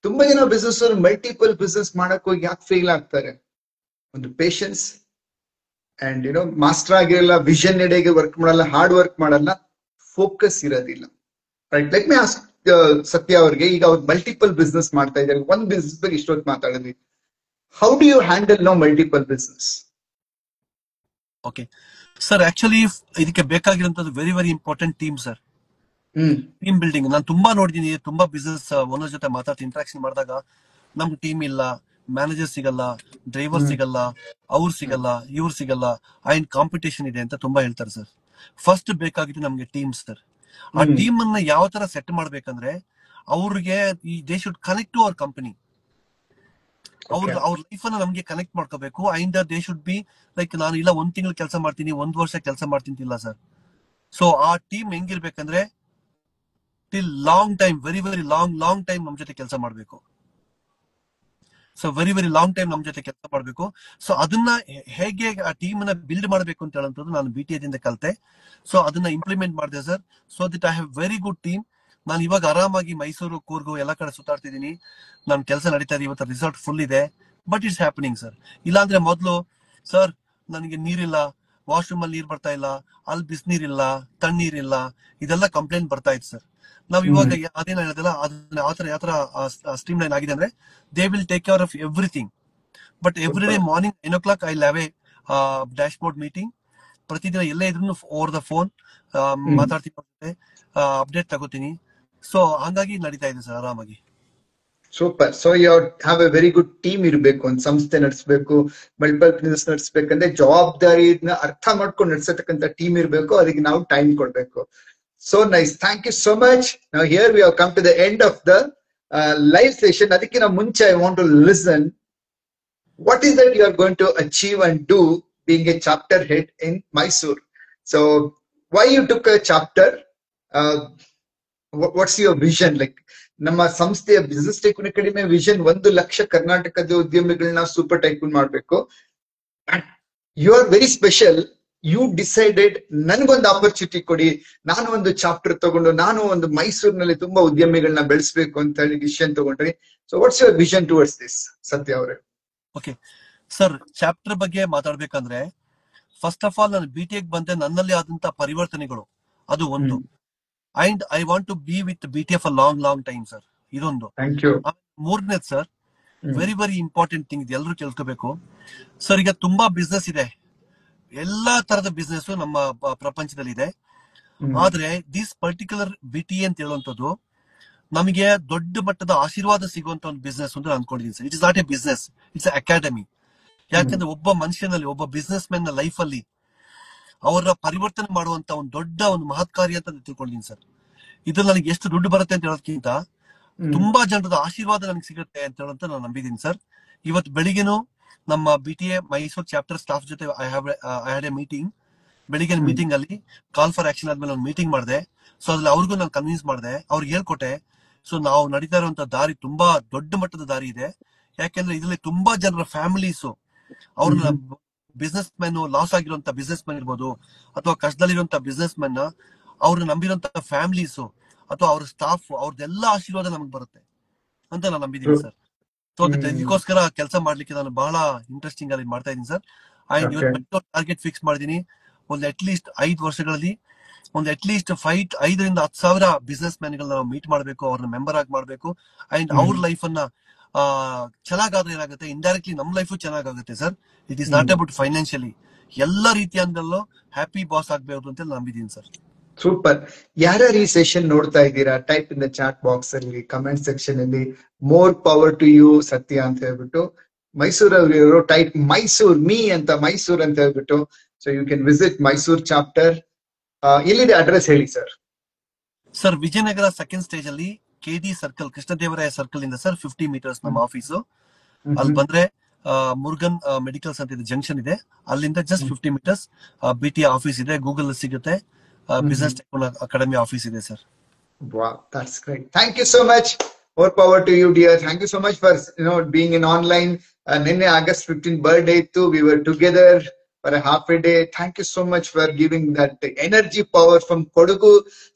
ತುಂಬಾ ಜನ ಬಿಸ್ನೆಸ್ ಅವರು ಮಲ್ಟಿಪಲ್ ಬಿಸ್ನೆಸ್ ಮಾಡಕ್ ಹೋಗಿ ಯಾಕೆ ಫೇಲ್ ಆಗ್ತಾರೆ? ಒಂದು ಪೇಷನ್ಸ್ ಅಂಡ್ ಮಾಸ್ಟರ್ ಆಗಿರಲ್ಲ, ವಿಷನ್ ಎಡೆಗೆ ವರ್ಕ್ ಮಾಡಲ್ಲ, ಹಾರ್ಡ್ ವರ್ಕ್ ಮಾಡಲ್ಲ, ಫೋಕಸ್ ಇರೋದಿಲ್ಲ. ರೈಟ್, ಲೆಟ್ ಮಿ ಆಸ್ಕ್ ಸತ್ಯ ಅವ್ರಿಗೆ, ಈಗ ಅವ್ರು ಮಲ್ಟಿಪಲ್ ಬಿಸ್ನೆಸ್ ಮಾಡ್ತಾ ಇದ್ದಾರೆ, ಒಂದ್ ಬಿಸ್ನೆಸ್ ಬಗ್ಗೆ ಇಷ್ಟೊತ್ತು ಮಾತಾಡಿದ್ವಿ. How do you handle no multiple business? Okay sir, actually ಇದಕ್ಕೆ ಬೇಕಾಗಿರುವಂತದ್ದು very very important team sir. Team building ನಾನು ತುಂಬಾ ನೋಡಿದೀನಿ. ತುಂಬಾ ಬಿಸ್ನೆಸ್ ಓನರ್ ಜೊತೆ ಮಾತಾಡ್ತೀನಿ, ಇಂಟ್ರಾಕ್ಷನ್ ಮಾಡಿದಾಗ ನಮ್ಗೆ ಟೀಮ್ ಇಲ್ಲ, ಮ್ಯಾನೇಜರ್ ಸಿಗಲ್ಲ, ಡ್ರೈವರ್ ಸಿಗಲ್ಲ, ಅವ್ರು ಸಿಗಲ್ಲ, ಇವ್ರು ಸಿಗಲ್ಲ, ಅಂಡ್ ಕಾಂಪಿಟೇಷನ್ ಇದೆ ಅಂತ ತುಂಬಾ ಹೇಳ್ತಾರೆ ಸರ್. ಫಸ್ಟ್ ಬೇಕಾಗಿದ್ದು ನಮ್ಗೆ ಟೀಮ್ ಸರ್. ಆ ಟೀಮ್ ಅನ್ನ ಯಾವ ತರ ಸೆಟ್ ಮಾಡ್ಬೇಕಂದ್ರೆ, ಅವ್ರಿಗೆ they should connect to our company. ಅವ್ರ ಲೈಫ್ ಅನ್ನ ನಮ್ಗೆ ಕನೆಕ್ಟ್ ಮಾಡ್ಕೋಬೇಕು. And they should be like, ನಾನು ಇಲ್ಲ ಒಂದ್ ತಿಂಗಳು ಕೆಲಸ ಮಾಡ್ತೀನಿ, ಒಂದ್ ವರ್ಷ ಕೆಲಸ ಮಾಡ್ತೀನಿ ಇಲ್ಲ ಸರ್. ಸೊ ಆ ಟೀಮ್ ಹೆಂಗಿರ್ಬೇಕಂದ್ರೆ, till long time, very very long time ನಮ್ ಜೊತೆ ಕೆಲಸ ಮಾಡ್ಬೇಕು. So very very long time ನಮ್ ಜೊತೆ ಕೆಲಸ ಮಾಡ್ಬೇಕು. ಸೊ ಅದನ್ನ ಹೇಗೆ ಆ ಟೀಮ್ ಅನ್ನ ಬಿಲ್ಡ್ ಮಾಡ್ಬೇಕು ಅಂತ ಹೇಳುವಂಥದ್ದು ನಾನು BTA ದಿಂದ ಕಲಿತೆ. ಸೊ ಅದನ್ನ ಇಂಪ್ಲಿಮೆಂಟ್ ಮಾಡಿದೆ sir. So that I have very good team. ನಾನು ಇವಾಗ ಆರಾಮಾಗಿ ಮೈಸೂರು, ಕೂರ್ಗು ಎಲ್ಲ ಕಡೆ ಸುತ್ತಾಡ್ತಿದ್ದೀನಿ. ನಾನು ಕೆಲಸ ನಡೀತಾ ಇದೆ. ಇವತ್ತು ರಿಸಾರ್ಟ್ ಫುಲ್ ಇದೆ, ಬಟ್ ಇಟ್ಸ್ ಹ್ಯಾಪನಿಂಗ್ ಸರ್. ಇಲ್ಲಾಂದ್ರೆ ಮೊದಲು ಸರ್ ನನಗೆ ನೀರಿಲ್ಲ, ವಾಶ್ರೂಮ್ ಅಲ್ಲಿ ನೀರ್ ಬರ್ತಾ ಇಲ್ಲ, ಅಲ್ಲಿ ಬಿಸಿನೀರಿಲ್ಲ, ತಣ್ಣೀರಿಲ್ಲ, ಇದೆಲ್ಲ ಕಂಪ್ಲೇಂಟ್ ಬರ್ತಾ ಇತ್ತು ಸರ್. ನಾವ್ ಇವಾಗ ಅದೇನ ಹೇಳೋದಿಲ್ಲ, ಅದನ್ನ ಯಾವ ತರ ಸ್ಟ್ರೀಮ್ ಲೈನ್ ಆಗಿದೆ ಅಂದ್ರೆ, they will take care of everything. But every day morning 9 o'clock I have a dashboard meeting ಪ್ರತಿದಿನ ಎಲ್ಲೇ ಇದ್ರು ಓವರ್ ದ ಫೋನ್ ಮಾತಾಡ್ತೀನಿ, ಅಪ್ಡೇಟ್ ತಗೋತೀನಿ. ಸೊ ಹಂಗಾಗಿ ನಡೀತಾ ಇದೆ ಸರ್ ಆರಾಮಾಗಿ. Super. So you have a very good team ಇರಬೇಕು. ಒಂದು ಸಂಸ್ಥೆ ನಡೆಸಬೇಕು, ಮಲ್ಟಿಪಲ್ ಬಿಸ್ನೆಸ್ ನಡೆಸಬೇಕಂದ್ರೆ ಜವಾಬ್ದಾರಿನ ಅರ್ಥ ಮಾಡ್ಕೊಂಡು ನಡೆಸತಕ್ಕಂತ ಟೀಮ್ ಇರಬೇಕು. ಅದಕ್ಕೆ ನಾವು ಟೈಮ್ ಕೊಡ್ಬೇಕು. So nice, thank you so much. ನಾವು here we have come to the end of the live session. ಅದಕ್ಕಿಂತ ಮುಂಚೆ I want to listen what is that you are going to achieve and do being a chapter head in Mysore. So why you took a chapter, what's your vision? Like ನಮ್ಮ ಸಂಸ್ಥೆಯ business tycoon academy vision 1 lakh ಕರ್ನಾಟಕದ ಉದ್ಯಮಿಗಳನ್ನ super tycoon ಮಾಡಬೇಕು. You are very special. You decided ನನ್ಗೊಂದು opportunity ಕೊಡಿ, ನಾನು ಒಂದು chapter ತಗೊಂಡು ನಾನು ಒಂದು ಮೈಸೂರಿನಲ್ಲಿ ತುಂಬಾ ಉದ್ಯಮಿಗಳನ್ನ ಬೆಳೆಸಬೇಕು ಅಂತ ಹೇಳಿ ಡಿಸಿಷನ್ ತಗೊಂಡ್ರಿ. So what's your vision towards this, ಸತ್ಯ ಅವರೇ? ಓಕೆ ಸರ್, ಚಾಪ್ಟರ್ ಬಗ್ಗೆ ಮಾತಾಡ್ಬೇಕಂದ್ರೆ ಫಸ್ಟ್ ಆಫ್ ಆಲ್ ನಾನು BTAಗೆ ಬಂದೆ, ನನ್ನಲ್ಲಿ ಆದಂತ ಪರಿವರ್ತನೆಗಳು ಅದು ಒಂದು. And I want to be with BTA for long time sir, ಇದೊಂದು. ಮೂರನೇದು ಸರ್, ವೆರಿ ಇಂಪಾರ್ಟೆಂಟ್ ಥಿಂಗ್, ಎಲ್ಲರೂ ಕೇಳ್ಕೋಬೇಕು ಸರ್. ಈಗ ತುಂಬಾ ಬಿಸ್ನೆಸ್ ಇದೆ, ಎಲ್ಲಾ ತರದ ಬಿಸ್ನೆಸ್ ನಮ್ಮ ಪ್ರಪಂಚದಲ್ಲಿ ಇದೆ. ಆದ್ರೆ ದಿಸ್ ಪರ್ಟಿಕ್ಯುಲರ್ BTA ಅಂತ ಹೇಳುವಂತದ್ದು ನಮಗೆ ದೊಡ್ಡ ಮಟ್ಟದ ಆಶೀರ್ವಾದ ಸಿಗುವಂತ ಒಂದು ಬಿಸ್ನೆಸ್ ಅಂತ ಅನ್ಕೊಂಡಿದ್ದೀನಿ sir. It is not A business, it's academy. ಯಾಕಂದ್ರೆ ಒಬ್ಬ ಮನುಷ್ಯನಲ್ಲಿ, ಒಬ್ಬ ಬಿಸ್ನೆಸ್ ಮ್ಯಾನ್ ನ ಲೈಫ್ ಅಲ್ಲಿ ಅವರ ಪರಿವರ್ತನೆ ಮಾಡುವಂತ ಒಂದು ದೊಡ್ಡ ಒಂದು ಮಹತ್ಕಾರಿ ಅಂತ ತಿಳ್ಕೊಂಡಿದ್ದೀನಿ ಸರ್. ಇದ್ರಲ್ಲಿ ನನಗೆ ಎಷ್ಟು ದುಡ್ಡು ಬರುತ್ತೆ ಅಂತ ಹೇಳೋದಕ್ಕಿಂತ ತುಂಬಾ ಜನರದ ಆಶೀರ್ವಾದ ನನಗೆ ಸಿಗುತ್ತೆ ಅಂತ ಹೇಳಂತ ನಾನು ನಂಬಿದ್ದೀನಿ ಸರ್. ಇವತ್ತು ಬೆಳಿಗ್ಗೆನು ನಮ್ಮ BTA ಮೈಸೂರು ಚಾಪ್ಟರ್ ಸ್ಟಾಫ್ ಜೊತೆ ಐ ಹ್ಯಾಡ್ ಎ ಮೀಟಿಂಗ್. ಬೆಳಿಗ್ಗೆ ಮೀಟಿಂಗ್ ಅಲ್ಲಿ ಕಾಲ್ ಫಾರ್ ಆಕ್ಷನ್ ಆದ್ಮೇಲೆ ಒಂದು ಮೀಟಿಂಗ್ ಮಾಡಿದೆ. ಸೊ ಅದ್ರಲ್ಲಿ ಅವ್ರಿಗೂ ನಾನು ಕನ್ವಿನ್ಸ್ ಮಾಡಿದೆ, ಅವ್ರಿಗೆ ಹೇಳ್ಕೊಟ್ಟೆ. ಸೊ ನಾವು ನಡೀತಾ ಇರುವಂತ ದಾರಿ ತುಂಬಾ ದೊಡ್ಡ ಮಟ್ಟದ ದಾರಿ ಇದೆ. ಯಾಕೆಂದ್ರೆ ಇದರಲ್ಲಿ ತುಂಬಾ ಜನರ ಫ್ಯಾಮಿಲೀಸ್, ಅವ್ರನ್ನ ಬಿಸ್ನೆಸ್ ಮ್ಯಾನ್, ಲಾಸ್ ಆಗಿರುವಂತ ಬಿಸ್ನೆಸ್ ಮ್ಯಾನ್ ಇರ್ಬೋದು, ಅಥವಾ ಕಷ್ಟದಲ್ಲಿರುವಂತ ಬಿಸ್ನೆಸ್ ಮ್ಯಾನ್, ಅವ್ರನ್ನ ನಂಬಿರುವಂತ ಫ್ಯಾಮಿಲೀಸ್ ಅಥವಾ ಅವ್ರ ಸ್ಟಾಫ್, ಅವ್ರದ್ದೆಲ್ಲ ಆಶೀರ್ವಾದ ನಮ್ಗೆ ಬರುತ್ತೆ ಅಂತ ನಾನು ನಂಬಿದ್ದೀನಿ ಸರ್. ಸೊ ಇದಕ್ಕೋಸ್ಕರ ಕೆಲಸ ಮಾಡ್ಲಿಕ್ಕೆ ನಾನು ಬಹಳ ಇಂಟ್ರೆಸ್ಟಿಂಗ್ ಆಗಿ ಮಾಡ್ತಾ ಇದ್ದೀನಿ ಸರ್. ಅಂಡ್ ಇವತ್ತು ಟಾರ್ಗೆಟ್ ಫಿಕ್ಸ್ ಮಾಡಿದೀನಿ, ಒಂದು ಅಟ್ಲೀಸ್ಟ್ 5 ವರ್ಷಗಳಲ್ಲಿ ಒಂದು ಅಟ್ಲೀಸ್ಟ್ 5,000 to 10,000 ಬಿಸ್ನೆಸ್ ಮ್ಯಾನ್ ಗಳನ್ನ ನಾವು ಮೀಟ್ ಮಾಡಬೇಕು, ಅವ್ರನ್ನ ಮೆಂಬರ್ ಆಗಿ ಮಾಡಬೇಕು. ಅಂಡ್ ಅವ್ರ ಲೈಫ್ ಅನ್ನ ಚೆನ್ನಾಗಾದ್ರೆ ಏನಾಗುತ್ತೆ, ಇಂಡೈರೆಕ್ಟ್ಲಿ ನಮ್ ಲೈಫ್ ಚೆನ್ನಾಗುತ್ತೆ sir. It is not about financially, ಎಲ್ಲ ರೀತಿಯಲ್ಲೂ ಹ್ಯಾಪಿ ಬಾಸ್ ಆಗ್ಬೇಕು ಅಂತ ನಂಬಿದ್ದೀನಿ ಸರ್. ಸೂಪರ್. ಯಾರ್ಯಾರು ಈ ಸೆಷನ್ ನೋಡ್ತಾ ಇದ್ದೀರಾ, type in the chat box ಅಲ್ಲಿ, ಕಮೆಂಟ್ ಸೆಕ್ಷನ್ ಅಲ್ಲಿ more power to you Satya ಅಂತ ಹೇಳ್ಬಿಟ್ಟು, ಮೈಸೂರವರು ಟೈಪ್ ಮೈಸೂರ್ ಮೀ ಅಂತ, ಮೈಸೂರ್ ಅಂತ ಹೇಳ್ಬಿಟ್ಟು. So you can visit Mysore chapter. ಎಲ್ಲಿದೆ ಅಡ್ರೆಸ್ ಹೇಳಿ sir? Sir, Vijayanagar second stage ಅಲ್ಲಿ KD ಸರ್ಕಲ್, ಕೃಷ್ಣದೇವರಾಯ ಸರ್ಕಲ್ ಇಂದ ಸರ್ 50 meters ನಮ್ಮ ಆಫೀಸು. ಅಲ್ಲಿ ಬಂದ್ರೆ ಮುರುಗನ್ ಮೆಡಿಕಲ್ಸ್ ಅಂತ ಇದೆ, ಜಂಕ್ಷನ್ ಇದೆ, ಅಲ್ಲಿಂದ ಜಸ್ಟ್ 50 meters BTA ಆಫೀಸ್ ಇದೆ. ಗೂಗಲ್ ಸಿಗುತ್ತೆ, ಬಿಸ್ನೆಸ್ ಅಕಾಡೆಮಿ ಆಫೀಸ್ ಇದೆ sir. Wow, that's great. Thank you so much. More power to you, dear. Thank you so much for being in online. Ninne August 15 birthday too. We were together for a half a day. Thank you so much for giving that energy power from Kodagu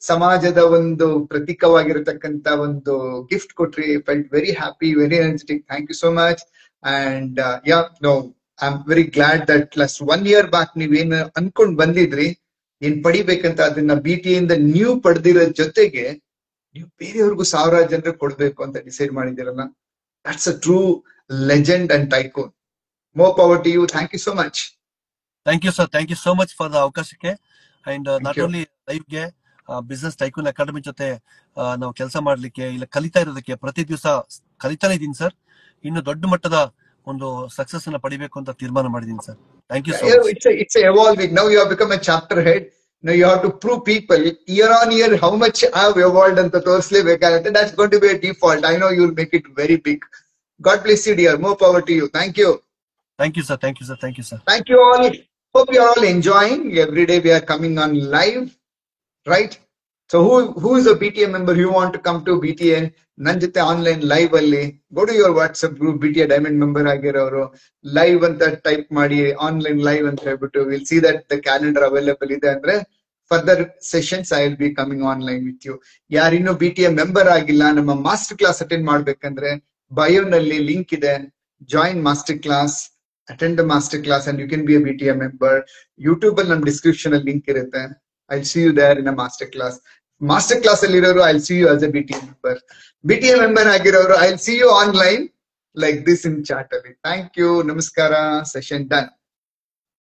Samajada ಒಂದು ಪ್ರತೀಕವಾಗಿರತಕ್ಕಂತ ಒಂದು gift ಕೊಟ್ರಿ. Felt very happy, very energetic. Thank you so much. And I'm very glad that last 1 year back ನೀವೇನು ಅನ್ಕೊಂಡ್ ಬಂದಿದ್ರಿ, ಏನ್ ಪಡಿಬೇಕಂತ, ಅದನ್ನ BTA ಇಂದ ನೀವು ಪಡೆದಿರೋ ಜೊತೆಗೆ ನೀವು ಬೇರೆಯವ್ರಿಗೂ 1000 ಜನರಿಗೆ ಕೊಡ್ಬೇಕು ಅಂತ ಡಿಸೈಡ್ ಮಾಡಿದಿರಲ್ಲ. That's a true legend and tycoon. More power to you. Thank you so much. Thank you sir, thank you so much for the ಅವಕಾಶಕ್ಕೆ. ಅಂಡ್ ನಾಟ್ ಓನ್ಲಿ ಲೈವ್ಗೆ, ಬಿಸ್ನೆಸ್ ಟೈಕೂನ್ ಅಕಾಡೆಮಿ ಜೊತೆ ನಾವು ಕೆಲಸ ಮಾಡ್ಲಿಕ್ಕೆ, ಇಲ್ಲ ಕಲಿತಾ ಇರೋದಕ್ಕೆ ಪ್ರತಿ ದಿವಸ ಕಲಿತಾನೆ ಇದೀನಿ ಸರ್. ಇನ್ನು ದೊಡ್ಡ ಮಟ್ಟದ ಒಂದು ಸಕ್ಸಸ್ ಅನ್ನ ಪಡಿಬೇಕು ಅಂತ ತೀರ್ಮಾನ ಮಾಡಿದೀನಿ sir. Thank you so much. It's evolving. Now you have become a chapter head. Now you have to prove people year on year how much I have evolved ಅಂತ ತೋರಿಸಲೇಬೇಕಾಗುತ್ತೆ. That's going to be a default. I know you will make it very big. God bless you, dear. More power to you. Thank you. Thank you, sir. Thank you, sir. Thank you, sir. Thank you all. Hope you are all enjoying. Every day we are coming on live, right? So who is a BTA member? You want to come to BTA? Nan jothe online live alli go to your WhatsApp group, BTA Diamond member ಆಗಿರೋರು live ಅಂತ type ಮಾಡಿ, online live ಅಂತ ಹೇಳ್ಬಿಟ್ಟು we'll see that the calendar available ಇದೆ ಅಂದ್ರೆ further sessions I will be coming online with you. ಯಾರಿನ್ನೂ BTA member ಆಗಿಲ್ಲ, ನಮ್ಮ master class attend ಮಾಡ್ಬೇಕಂದ್ರೆ ಬಯೋ ನಲ್ಲಿ ಲಿಂಕ್ ಇದೆ, join master class, attend the master class and you can be a BTA member. YouTube ಅಲ್ಲಿ ನಮ್ಮ description ಅಲ್ಲಿ link ಇರುತ್ತೆ. I'll see you there in a master class. Master class ಅಲ್ಲಿ ಇರೋರು I'll see you as a BTA member. BTA member ಆಗಿರೋರು I'll see you online like this in chat ಅಲ್ಲಿ. Thank you. Namaskara. Session done.